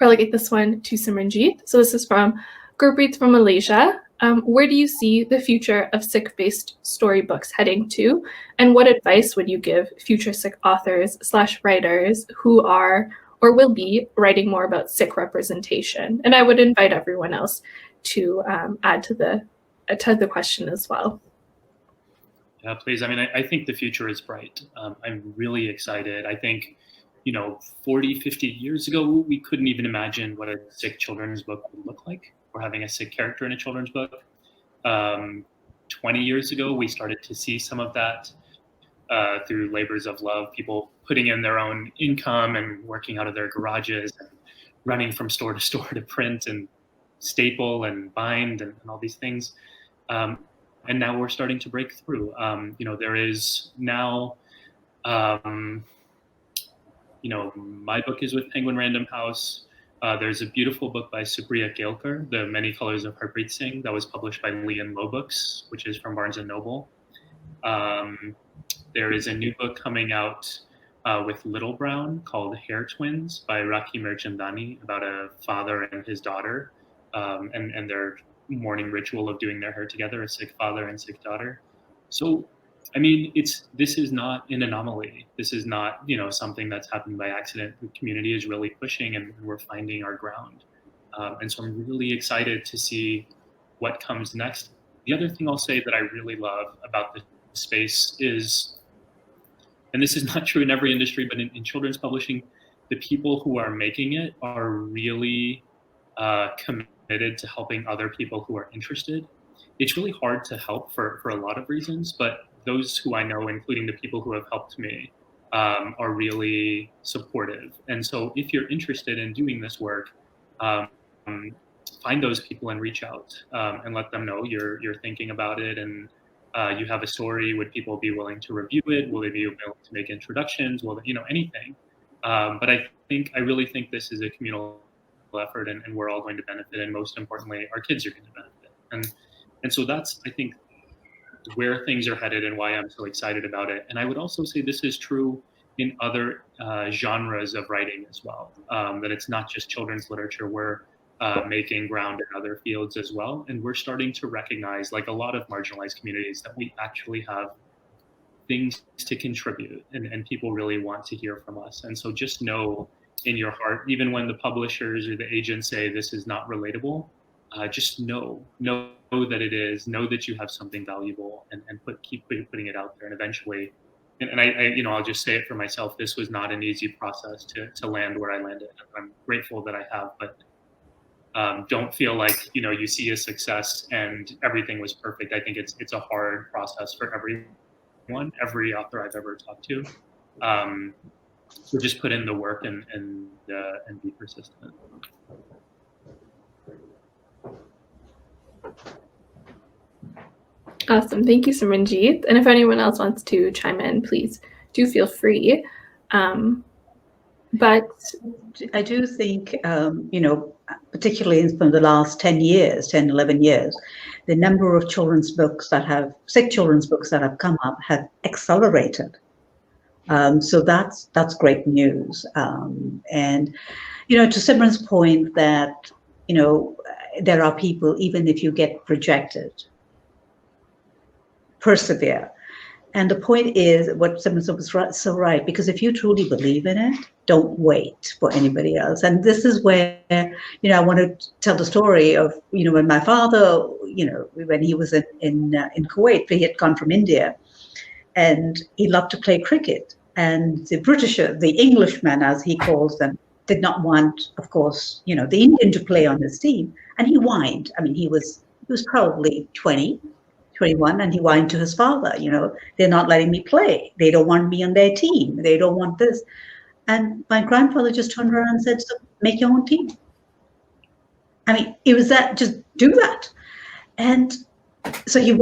relegate this one to Simran Jeet. So this is from Gurpreet from Malaysia. Where do you see the future of Sikh-based storybooks heading to? And what advice would you give future Sikh authors/writers who are or will be writing more about Sikh representation? And I would invite everyone else to add to the question as well. Yeah, please. I mean, I think the future is bright. I'm really excited. I think, 40, 50 years ago, we couldn't even imagine what a Sikh children's book would look like, or having a Sikh character in a children's book. 20 years ago, we started to see some of that through labors of love, people putting in their own income and working out of their garages and running from store to store to print and staple and bind and all these things. And now we're starting to break through. There is now, my book is with Penguin Random House. There's a beautiful book by Supriya Gailkar, The Many Colors of Harpreet Singh, that was published by Lee and Low Books, which is from Barnes & Noble. There is a new book coming out with Little Brown called Hair Twins by Rakhi Mirchandani, about a father and his daughter and their morning ritual of doing their hair together, a Sikh father and Sikh daughter. So, I mean, this is not an anomaly. This is not, something that's happened by accident. The community is really pushing and we're finding our ground. And so I'm really excited to see what comes next. The other thing I'll say that I really love about the space is, and this is not true in every industry, but in children's publishing, the people who are making it are really committed to helping other people who are interested. It's really hard to help for a lot of reasons, but those who I know, including the people who have helped me, are really supportive. And so if you're interested in doing this work, find those people and reach out and let them know you're thinking about it and you have a story. Would people be willing to review it? Will they be willing to make introductions? Will they, anything? But I really think this is a communal effort and we're all going to benefit. And most importantly, our kids are going to benefit. And so that's, I think, where things are headed and why I'm so excited about it. And I would also say this is true in other genres of writing as well, that it's not just children's literature. We're making ground in other fields as well. And we're starting to recognize, like a lot of marginalized communities, that we actually have things to contribute and people really want to hear from us. And so just know in your heart, even when the publishers or the agents say this is not relatable, just know that it is, know that you have something valuable and keep putting it out there. And eventually, and I'll just say it for myself, this was not an easy process to land where I landed. I'm grateful that I have, but don't feel like, you see a success and everything was perfect. I think it's a hard process for everyone, every author I've ever talked to. So just put in the work and be persistent. Awesome. Thank you, Simran Jeet. And if anyone else wants to chime in, please do feel free. But I do think, particularly from the last 10, 11 years, the number of Sikh children's books that have come up have accelerated. So that's great news. And, to Simran's point that, there are people, even if you get rejected, persevere. And the point is, what Simran was so right, because if you truly believe in it, don't wait for anybody else. And this is where, I want to tell the story of, when my father, when he was in Kuwait, he had come from India, and he loved to play cricket. And the Britisher, the Englishmen, as he calls them, did not want, of course, the Indian to play on his team. And he whined. I mean, he was probably 20, 21, and he whined to his father, they're not letting me play. They don't want me on their team. They don't want this. And my grandfather just turned around and said, so make your own team. I mean, it was that, just do that. And so he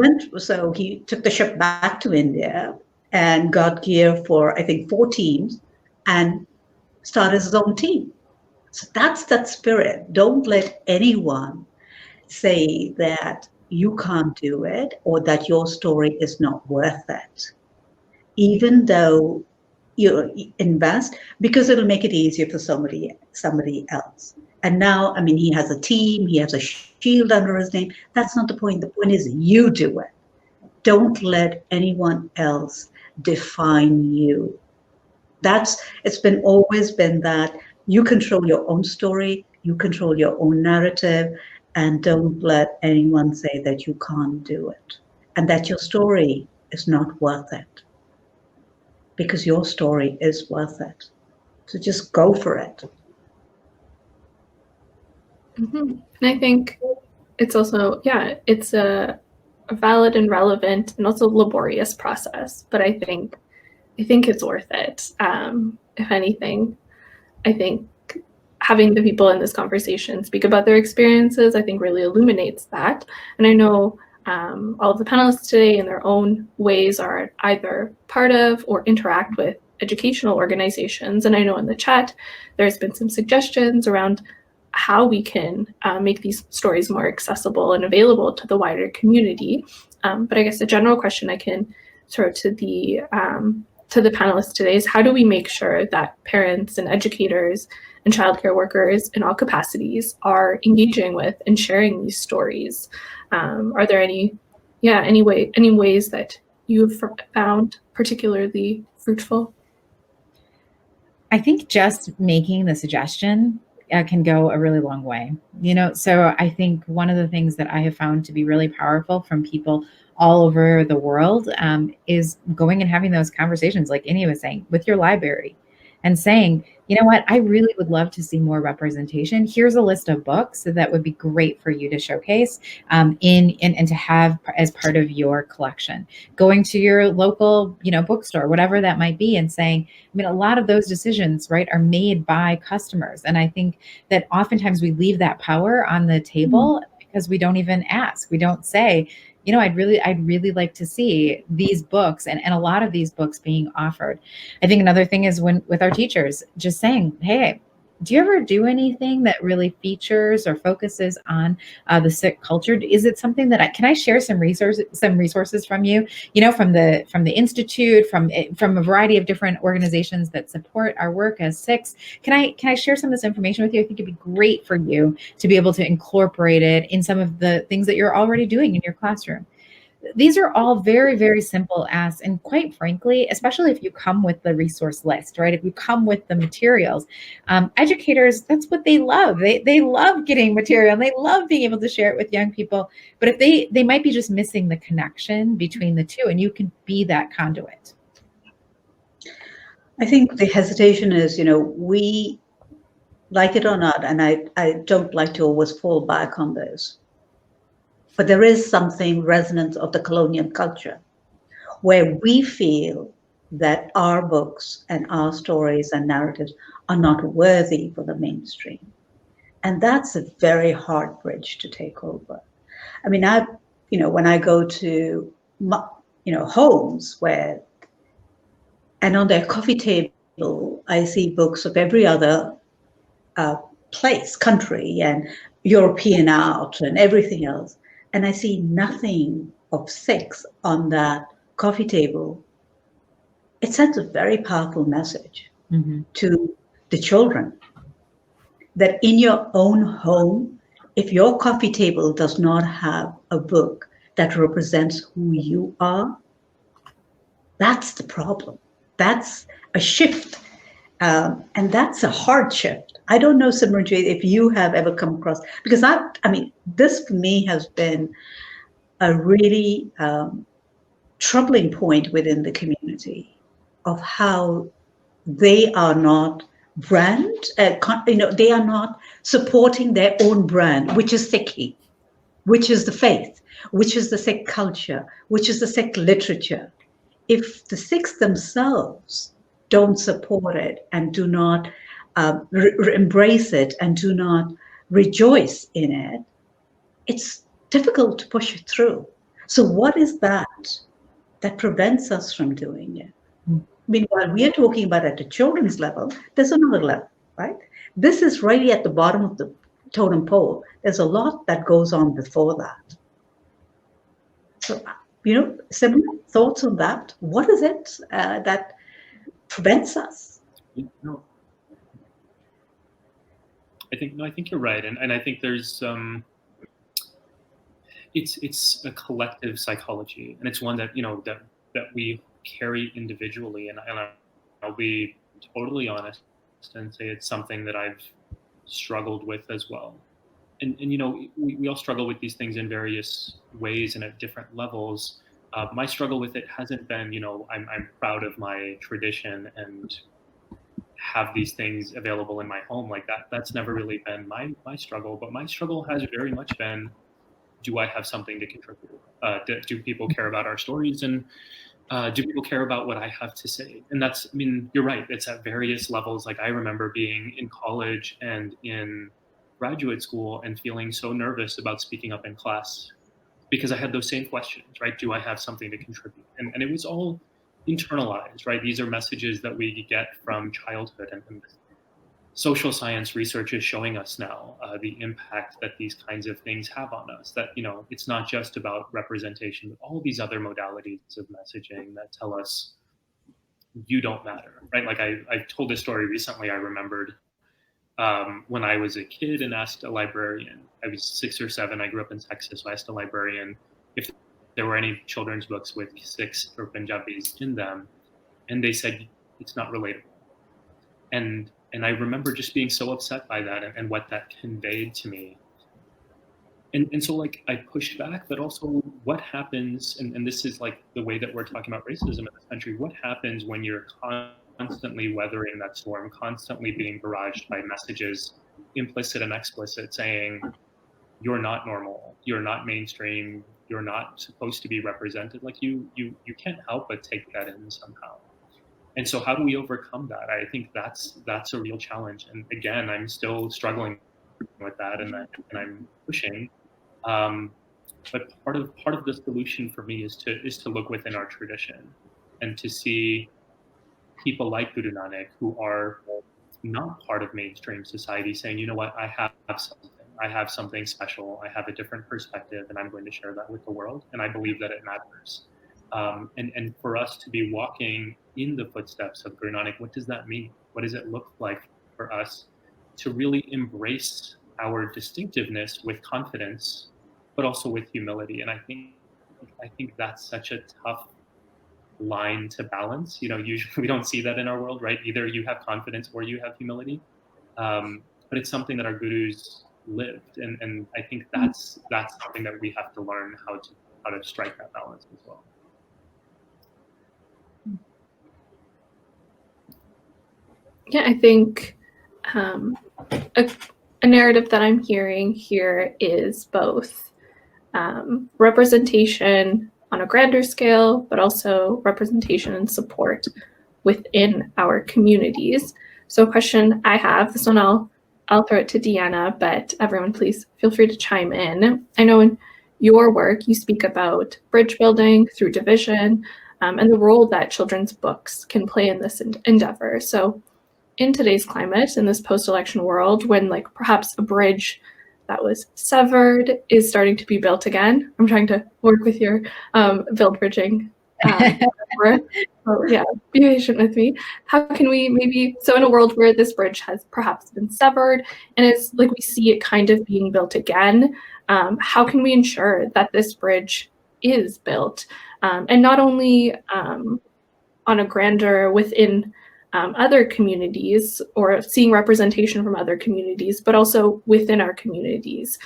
took the ship back to India and got gear for, I think, 4 teams and started his own team. So that's that spirit. Don't let anyone say that you can't do it or that your story is not worth it. Even though you invest, because it'll make it easier for somebody else. And now, I mean, he has a team, he has a shield under his name. That's not the point. The point is you do it. Don't let anyone else define you. It's always been that you control your own story, you control your own narrative, and don't let anyone say that you can't do it and that your story is not worth it, because your story is worth it. So just go for it. And I think it's also, it's a valid and relevant and also laborious process, but I think it's worth it. If anything, I think having the people in this conversation speak about their experiences, I think really illuminates that. And I know all of the panelists today in their own ways are either part of or interact with educational organizations. And I know in the chat, there's been some suggestions around how we can make these stories more accessible and available to the wider community. But I guess the general question I can throw to the panelists today is, how do we make sure that parents and educators and childcare workers in all capacities are engaging with and sharing these stories? Are there any ways that you've found particularly fruitful? I think just making the suggestion can go a really long way. So I think one of the things that I have found to be really powerful from people all over the world is going and having those conversations, like Inni was saying, with your library and saying, you know what, I really would love to see more representation. Here's a list of books that would be great for you to showcase and to have as part of your collection. Going to your local, bookstore, whatever that might be, and saying, I mean, a lot of those decisions, right, are made by customers. And I think that oftentimes we leave that power on the table because we don't even ask. We don't say, I'd really like to see these books and a lot of these books being offered. I think another thing is with our teachers, just saying, hey, do you ever do anything that really features or focuses on the Sikh culture? Is it something that can I share some resources from you? From the Institute, from a variety of different organizations that support our work as Sikhs. Can I share some of this information with you? I think it'd be great for you to be able to incorporate it in some of the things that you're already doing in your classroom. These are all very, very simple asks. And quite frankly, especially if you come with the resource list, right? If you come with the materials, educators, that's what they love. They love getting material and they love being able to share it with young people. But if they might be just missing the connection between the two, and you can be that conduit. I think the hesitation is, we like it or not, and I don't like to always fall back on this. But there is something resonant of the colonial culture where we feel that our books and our stories and narratives are not worthy for the mainstream. And that's a very hard bridge to take over. I mean, when I go to, homes and on their coffee table, I see books of every other country and European art and everything else. And I see nothing of Sikhs on that coffee table. It sends a very powerful message to the children that in your own home, if your coffee table does not have a book that represents who you are, that's the problem. That's a shift. And that's a hard shift. I don't know, Simran Jeet, if you have ever come across, because this for me has been a really troubling point within the community of how they are not they are not supporting their own brand, which is Sikhi, which is the faith, which is the Sikh culture, which is the Sikh literature. If the Sikhs themselves don't support it and do not embrace it and do not rejoice in it, it's difficult to push it through. So what is that prevents us from doing it? Meanwhile, we are talking about at the children's level, there's another level, right? This is really at the bottom of the totem pole. There's a lot that goes on before that. So, similar thoughts on that? What is it that prevents us? I think you're right, and I think there's it's a collective psychology, and it's one that that we carry individually, and I'll be totally honest and say it's something that I've struggled with as well. And we all struggle with these things in various ways and at different levels. My struggle with it hasn't been, I'm proud of my tradition and have these things available in my home like that. That's never really been my struggle, but my struggle has very much been, do I have something to contribute? Do people care about our stories, and do people care about what I have to say? And that's, I mean, you're right. It's at various levels. Like I remember being in college and in graduate school and feeling so nervous about speaking up in class because I had those same questions, right? Do I have something to contribute? And it was all internalized, right? These are messages that we get from childhood, and social science research is showing us now the impact that these kinds of things have on us, that it's not just about representation, but all these other modalities of messaging that tell us you don't matter, right? Like I told this story recently. I remembered when I was a kid and asked a librarian, I was 6 or 7, I grew up in Texas, so I asked a librarian if there were any children's books with Sikhs or Punjabis in them, and they said it's not relatable. And I remember just being so upset by that and what that conveyed to me. And so like I pushed back, but also what happens, and this is like the way that we're talking about racism in this country, what happens when you're constantly weathering that storm, constantly being barraged by messages, implicit and explicit, saying you're not normal, you're not mainstream, you're not supposed to be represented. Like you can't help but take that in somehow. And so how do we overcome that? I think that's a real challenge. And again, I'm still struggling with that, and I'm pushing. But part of the solution for me is to look within our tradition and to see people like Guru Nanak who are not part of mainstream society saying, you know what, I have something special, I have a different perspective, and I'm going to share that with the world. And I believe that it matters. And for us to be walking in the footsteps of Guru Nanak, what does that mean? What does it look like for us to really embrace our distinctiveness with confidence, but also with humility? And I think that's such a tough line to balance. Usually we don't see that in our world, right? Either you have confidence or you have humility. But it's something that our gurus lived, and I think that's something that we have to learn how to strike that balance as well. Yeah, I think a narrative that I'm hearing here is both representation on a grander scale, but also representation and support within our communities. So a question I have, this one I'll throw it to Deanna, but everyone please feel free to chime in. I know in your work you speak about bridge building through division, and the role that children's books can play in this endeavor. So in today's climate, in this post-election world, when like perhaps a bridge that was severed is starting to be built again. I'm trying to work with your build bridging. So yeah, be patient with me. How can we so in a world where this bridge has perhaps been severed and it's like we see it kind of being built again, how can we ensure that this bridge is built? And not only on a grander within other communities or seeing representation from other communities, but also within our communities.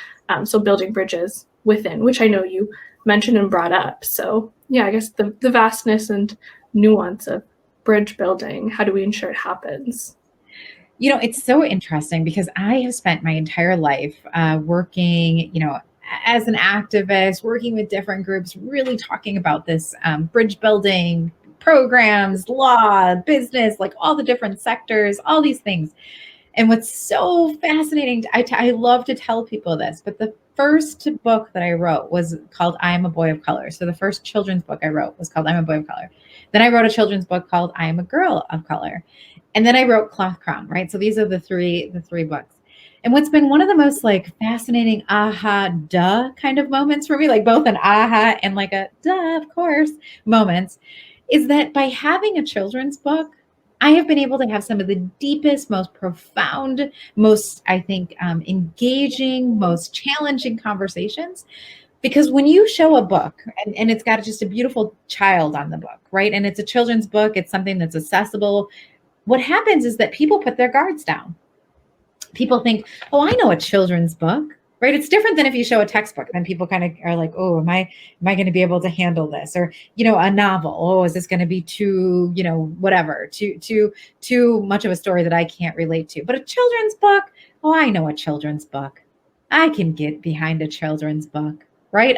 So building bridges within, which I know you mentioned and brought up. So yeah, I guess the vastness and nuance of bridge building, how do we ensure it happens? It's so interesting because I have spent my entire life working, as an activist, working with different groups, really talking about this bridge building programs, law, business, like all the different sectors, all these things. And what's so fascinating, I love to tell people this, but the first book that I wrote was called I Am a Boy of Color. So the first children's book I wrote was called I'm a Boy of Color. Then I wrote a children's book called I Am a Girl of Color. And then I wrote Cloth Crown, right? So these are the three books. And what's been one of the most like fascinating aha, duh kind of moments for me, like both an aha and like a duh, of course moments, is that by having a children's book, I have been able to have some of the deepest, most profound, most, I think, engaging, most challenging conversations. Because when you show a book and it's got just a beautiful child on the book, right? And it's a children's book, it's something that's accessible. What happens is that people put their guards down. People think, oh, I know a children's book, right? It's different than if you show a textbook. Then people kind of are like, oh, am I going to be able to handle this? Or, a novel. Oh, is this going to be too, whatever, too much of a story that I can't relate to? But a children's book, oh, I know a children's book. I can get behind a children's book, right?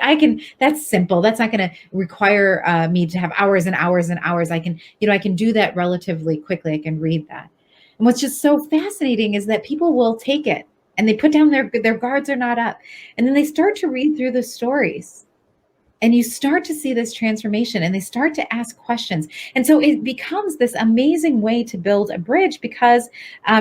That's simple. That's not going to require me to have hours and hours and hours. I can do that relatively quickly. I can read that. And what's just so fascinating is that people will take it and they put down their guards are not up. And then they start to read through the stories. And you start to see this transformation and they start to ask questions. And so it becomes this amazing way to build a bridge because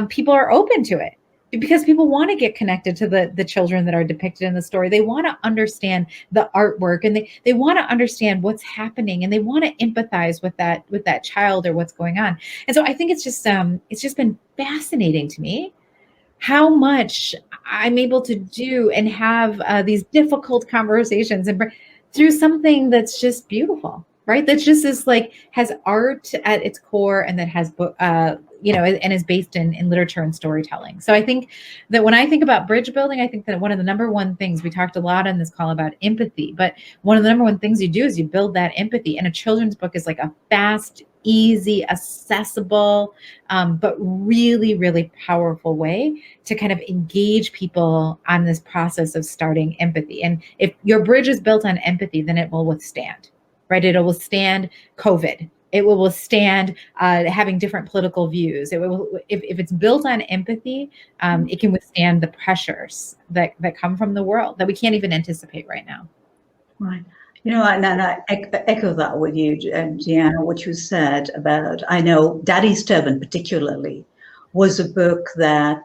people are open to it. Because people want to get connected to the children that are depicted in the story. They want to understand the artwork and they want to understand what's happening and they want to empathize with that child or what's going on. And so I think it's just been fascinating to me how much I'm able to do and have these difficult conversations and through something that's just beautiful, right? That's just has art at its core and that has and is based in literature and storytelling. So I think that when I think about bridge building, I think that one of the number one things, we talked a lot on this call about empathy, but one of the number one things you do is you build that empathy. And a children's book is like a fast, easy, accessible, but really, really powerful way to kind of engage people on this process of starting empathy. And if your bridge is built on empathy, then it will withstand, right? It'll withstand COVID. It will withstand having different political views. It will, if it's built on empathy, it can withstand the pressures that come from the world that we can't even anticipate right now. Right. And I echo that with you, Deanna, what you said about, I know Daddy's Turban particularly was a book that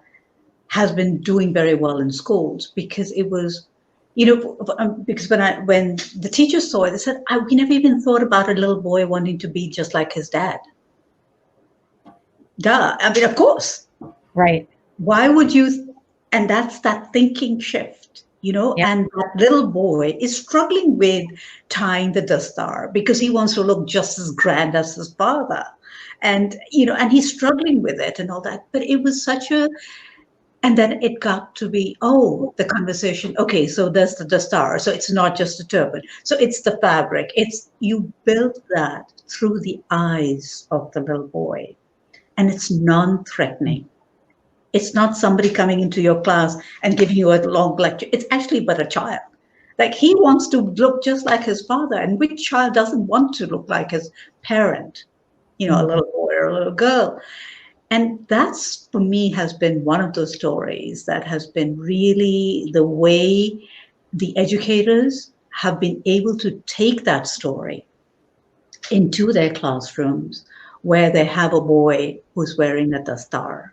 has been doing very well in schools because it was, because when the teachers saw it, they said, we never even thought about a little boy wanting to be just like his dad. Duh. I mean, of course. Right. Why would you? And that's that thinking shift, yeah. And that little boy is struggling with tying the dastar because he wants to look just as grand as his father. And, and he's struggling with it and all that. But it was and then it got to be, the conversation. Okay, so there's the dastar. So it's not just a turban. So it's the fabric. You build that through the eyes of the little boy. And it's non-threatening. It's not somebody coming into your class and giving you a long lecture. It's actually but a child. Like he wants to look just like his father. And which child doesn't want to look like his parent? A little boy or a little girl. And that's, for me, has been one of those stories that has been really the way the educators have been able to take that story into their classrooms where they have a boy who's wearing a dastar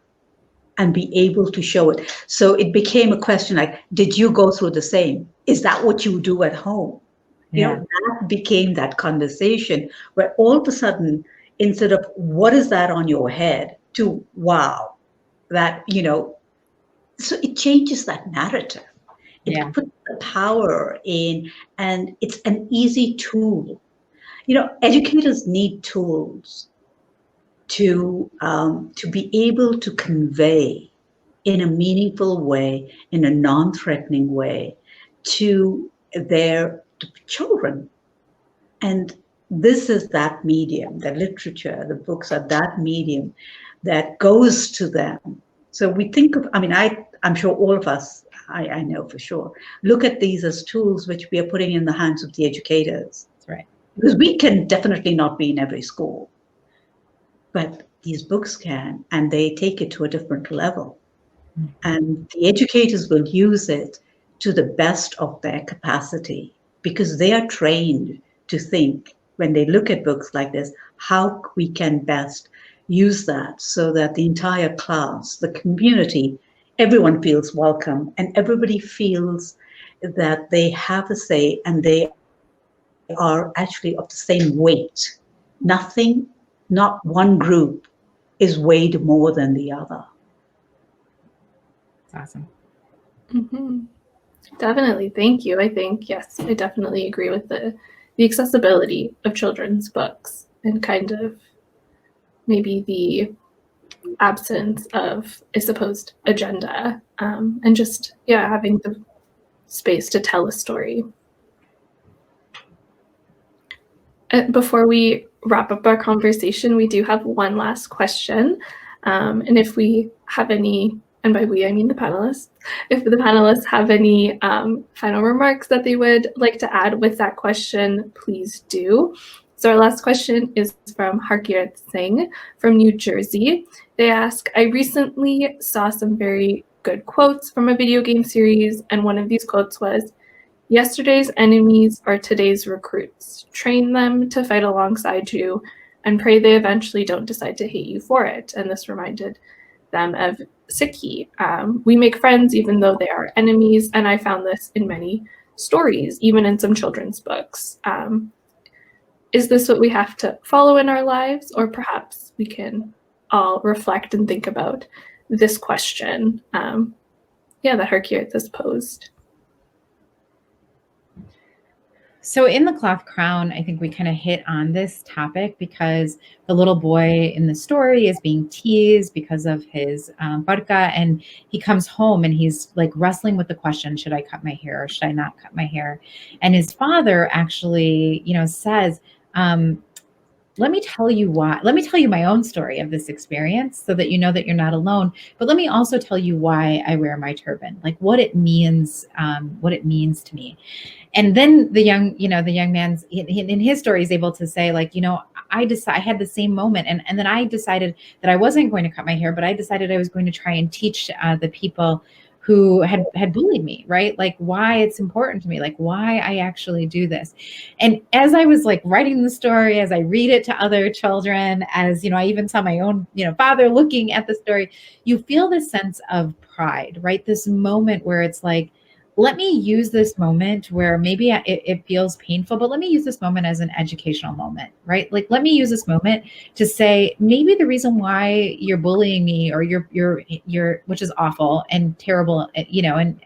and be able to show it. So it became a question like, did you go through the same? Is that what you do at home? Yeah. That became that conversation where all of a sudden, instead of what is that on your head, to wow, that, so it changes that narrative. It puts the power in, and it's an easy tool. Educators need tools to be able to convey in a meaningful way, in a non-threatening way to their children. And this is that medium, the literature, the books are that medium that goes to them. So we think of, I'm sure all of us, I know for sure, look at these as tools which we are putting in the hands of the educators. That's right. Because we can definitely not be in every school, but these books can, and they take it to a different level. Mm-hmm. And the educators will use it to the best of their capacity because they are trained to think when they look at books like this, how we can best use that so that the entire class, the community, everyone feels welcome and everybody feels that they have a say and they are actually of the same weight. Not one group is weighed more than the other. That's awesome. Mm-hmm. Definitely. Thank you. I think, yes, I definitely agree with the accessibility of children's books and kind of maybe the absence of a supposed agenda, and just, yeah, having the space to tell a story. Before we wrap up our conversation, we do have one last question. And if we have any, and by we, I mean the panelists, if the panelists have any final remarks that they would like to add with that question, please do. So our last question is from Harkirat Singh from New Jersey. They ask, I recently saw some very good quotes from a video game series, and one of these quotes was, yesterday's enemies are today's recruits. Train them to fight alongside you and pray they eventually don't decide to hate you for it. And this reminded them of Sikh. We make friends even though they are enemies. And I found this in many stories, even in some children's books. Is this what we have to follow in our lives? Or perhaps we can all reflect and think about this question that Harkirat has posed. So in The Cloth Crown, I think we kind of hit on this topic because the little boy in the story is being teased because of his barka, and he comes home and he's like wrestling with the question, should I cut my hair or should I not cut my hair? And his father actually, says, let me tell you why. Let me tell you my own story of this experience so that you know that you're not alone. But let me also tell you why I wear my turban, like what it means to me. And then the young man's in his story is able to say, like, I had the same moment. And then I decided that I wasn't going to cut my hair, but I decided I was going to try and teach the people who had bullied me, right? Like why it's important to me, like why I actually do this. And as I was like writing the story, as I read it to other children, as, I even saw my own, father looking at the story, you feel this sense of pride, right? This moment where it's like, let me use this moment where maybe it feels painful, but let me use this moment as an educational moment, right? Like, let me use this moment to say, maybe the reason why you're bullying me or you're, which is awful and terrible, and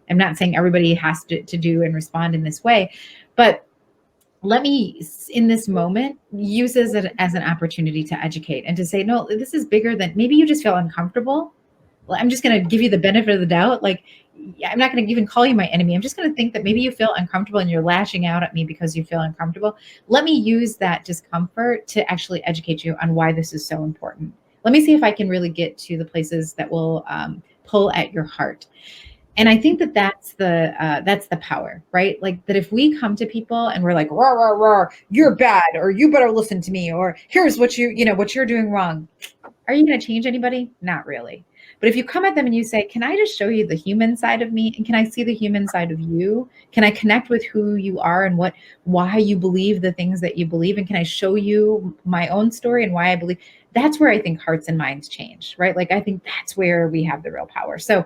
I'm not saying everybody has to do and respond in this way, but let me, in this moment, use it as an opportunity to educate and to say, no, this is bigger than, maybe you just feel uncomfortable. Well, I'm just going to give you the benefit of the doubt. Like, I'm not going to even call you my enemy. I'm just going to think that maybe you feel uncomfortable and you're lashing out at me because you feel uncomfortable. Let me use that discomfort to actually educate you on why this is so important. Let me see if I can really get to the places that will pull at your heart. And I think that's the power, right? Like that if we come to people and we're like, rah, rah, rah, you're bad, or you better listen to me, or here's what what you're doing wrong. Are you going to change anybody? Not really. But if you come at them and you say, can I just show you the human side of me? And can I see the human side of you? Can I connect with who you are and why you believe the things that you believe? And can I show you my own story and why I believe? That's where I think hearts and minds change, right? Like, I think that's where we have the real power. So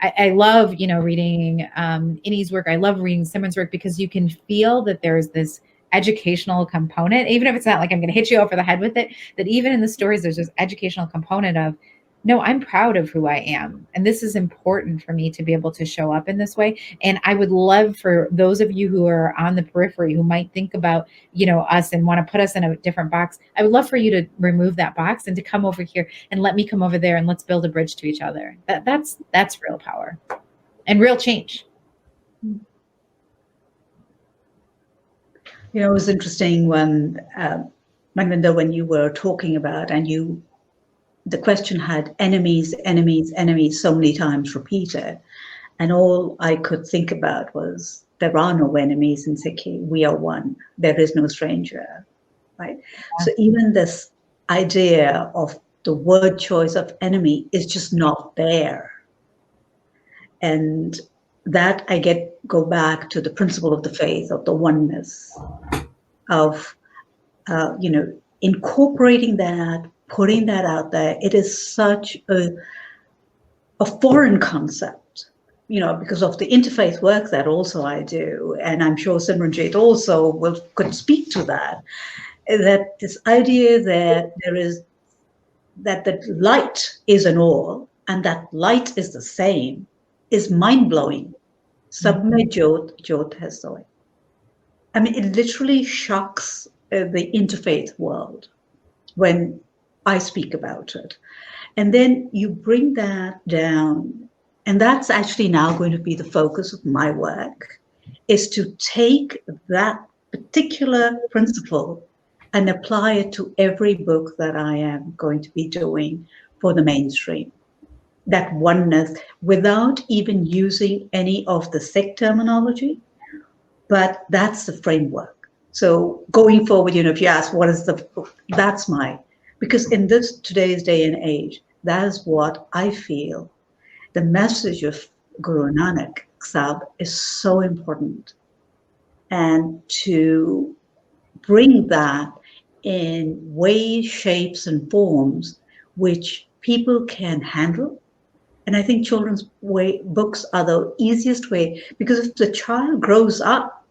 I love, reading Inni's work. I love reading Simran's work because you can feel that there's this educational component, even if it's not like I'm going to hit you over the head with it, that even in the stories, there's this educational component of, no, I'm proud of who I am. And this is important for me to be able to show up in this way. And I would love for those of you who are on the periphery, who might think about, us and want to put us in a different box. I would love for you to remove that box and to come over here and let me come over there and let's build a bridge to each other. That's real power and real change. It was interesting when, Maglinda, when you were talking about, the question had enemies, enemies, enemies so many times repeated. And all I could think about was, there are no enemies in Sikh. We are one. There is no stranger, right? Yeah. So even this idea of the word choice of enemy is just not there. And that go back to the principle of the faith, of the oneness, of, incorporating that, putting that out there. It is such a foreign concept, because of the interfaith work that also I do, and I'm sure Simran Jeet also could speak to that this idea that there is that the light is an all and that light is the same is mind-blowing. Sab mein jyot, jyot hai soi. I mean, it literally shocks the interfaith world when I speak about it. And then you bring that down, and that's actually now going to be the focus of my work, is to take that particular principle and apply it to every book that I am going to be doing for the mainstream. That oneness, without even using any of the Sikh terminology, but that's the framework. So going forward, if you ask what is that's because in this today's day and age, that is what I feel the message of Guru Nanak Sahib is so important. And to bring that in ways, shapes, and forms which people can handle. And I think children's books are the easiest way, because if the child grows up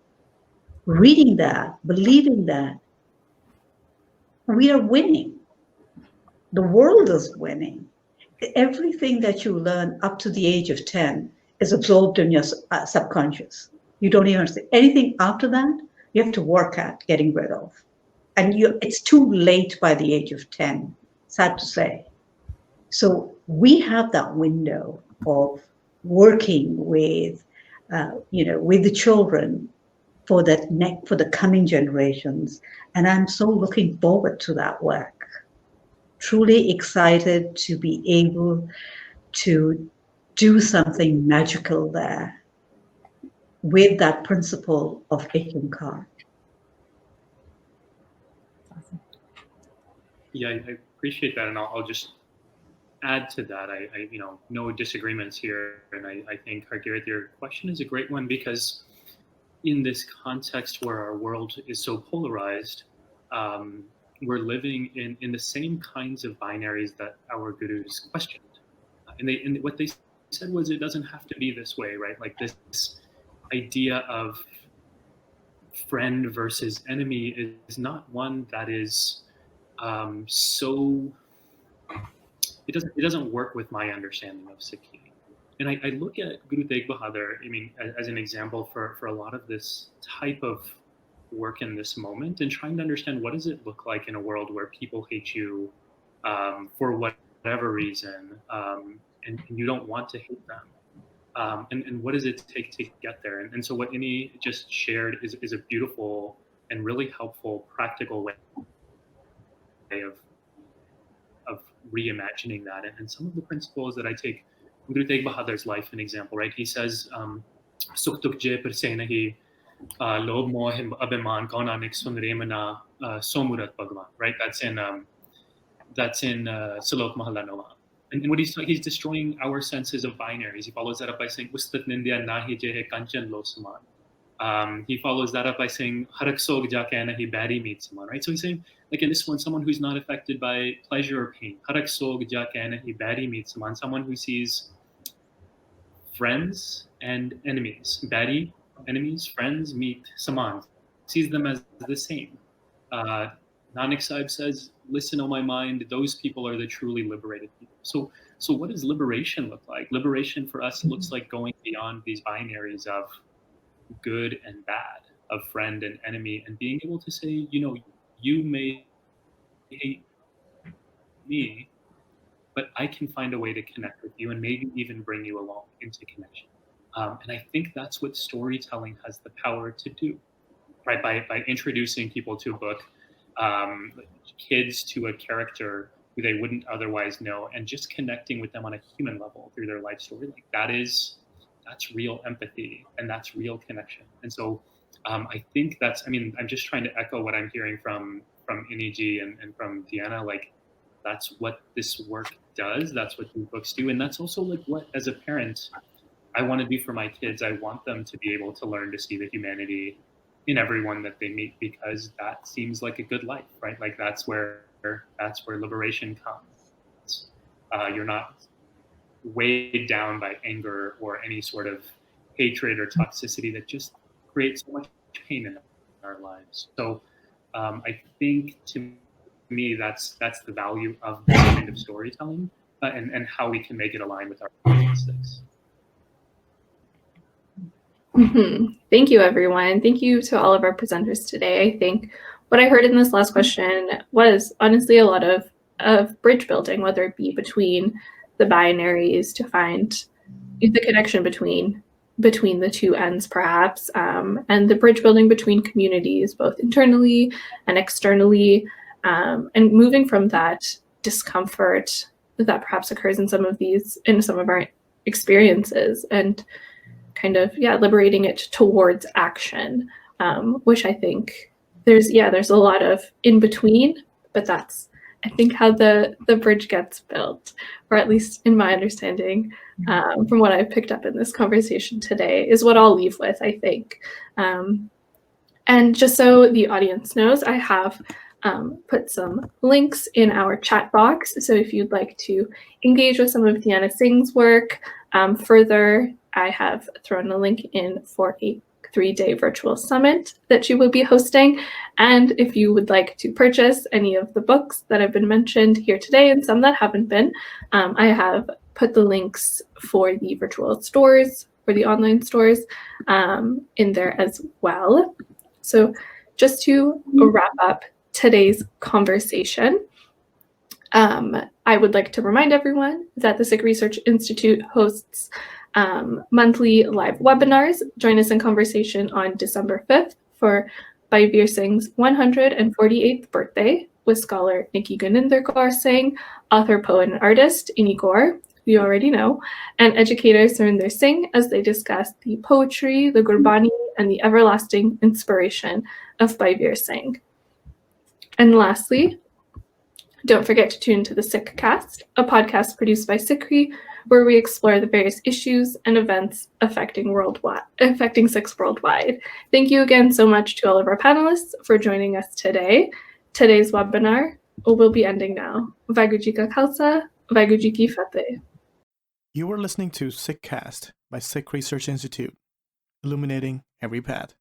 reading that, believing that, we are winning. The world is winning. Everything that you learn up to the age of 10 is absorbed in your subconscious. You don't even understand. Anything after that, you have to work at getting rid of. And it's too late by the age of 10, sad to say. So we have that window of working with, with the children for the coming generations. And I'm so looking forward to that work. Truly excited to be able to do something magical there with that principle of Inni Kaur. Yeah, I appreciate that, and I'll just add to that. I no disagreements here, and I think Harkirat, your question is a great one, because in this context where our world is so polarized, we're living in the same kinds of binaries that our gurus questioned, and what they said was, it doesn't have to be this way, right? Like this idea of friend versus enemy is not one that is so. It doesn't work with my understanding of Sikhi. And I look at Guru Tegh Bahadur, as an example for a lot of this type of work in this moment, and trying to understand what does it look like in a world where people hate you for whatever reason, and you don't want to hate them. And what does it take to get there? And so what Inni just shared is a beautiful and really helpful, practical way of reimagining that. And some of the principles that I take Guru Tegh Bahadur's life, an example, right? He says, Sukh dukh je par se nahi, lobh moh abhiman ko nanak sun remana somurat bhagwan, right? That's in Salok Mahalla Nova. And what he's destroying our senses of binaries. He follows that up by saying, Ustat nindya nahi je hai kanchan lo saman. He follows that up by saying, Harak sog ja kehna hi bari meet saman, right? So he's saying, like in this one, someone who's not affected by pleasure or pain. Harak sog ja kehna hi bari meet saman. Someone who sees friends and enemies. Bari, enemies, friends, meet saman. Sees them as the same. Nanak Sahib says, listen, oh my mind, those people are the truly liberated people. So what does liberation look like? Liberation for us looks like going beyond these binaries of good and bad, of friend and enemy, and being able to say, you may hate me, but I can find a way to connect with you and maybe even bring you along into connection. And I think that's what storytelling has the power to do, right? By introducing people to a book, kids to a character who they wouldn't otherwise know, and just connecting with them on a human level through their life story. Like that's real empathy, and that's real connection. And so I think I'm just trying to echo what I'm hearing from Inni Ji and from Deanna. Like that's what this work does. That's what these books do. And that's also like what, as a parent, I want to do for my kids. I want them to be able to learn to see the humanity in everyone that they meet, because that seems like a good life, right? Like that's where liberation comes. You're not weighed down by anger or any sort of hatred or toxicity that just creates so much pain in our lives. So I think to me, that's the value of this kind of storytelling, and how we can make it align with our statistics. Thank you, everyone. Thank you to all of our presenters today. I think what I heard in this last question was honestly a lot of bridge building, whether it be between the binaries to find the connection between the two ends, perhaps, and the bridge building between communities, both internally and externally, and moving from that discomfort that perhaps occurs in some of our experiences, and kind of liberating it towards action, which I think there's a lot of in between, but that's I think how the bridge gets built, or at least in my understanding, from what I've picked up in this conversation today, is what I'll leave with, I think. And just so the audience knows, I have put some links in our chat box. So if you'd like to engage with some of Deanna Singh's work further, I have thrown a link in for a 3-day virtual summit that she will be hosting. And if you would like to purchase any of the books that have been mentioned here today, and some that haven't been, I have put the links for the virtual stores, for the online stores, in there as well. So just to wrap up today's conversation, I would like to remind everyone that the Sikh Research Institute hosts monthly live webinars. Join us in conversation on December 5th for Bhavir Singh's 148th birthday with scholar Nikki Guninder Kaur Singh, author, poet, and artist Inni Kaur, who you already know, and educator Simran Singh as they discuss the poetry, the Gurbani, and the everlasting inspiration of Bhavir Singh. And lastly, don't forget to tune to the Sikh Cast, a podcast produced by Sikri, where we explore the various issues and events affecting Sikhs worldwide. Thank you again so much to all of our panelists for joining us today. Today's webinar will be ending now. Vaheguru Ji Ka Khalsa, Vaheguru Ji Ki Fateh. You were listening to Sikh Cast by Sikh Research Institute, illuminating every path.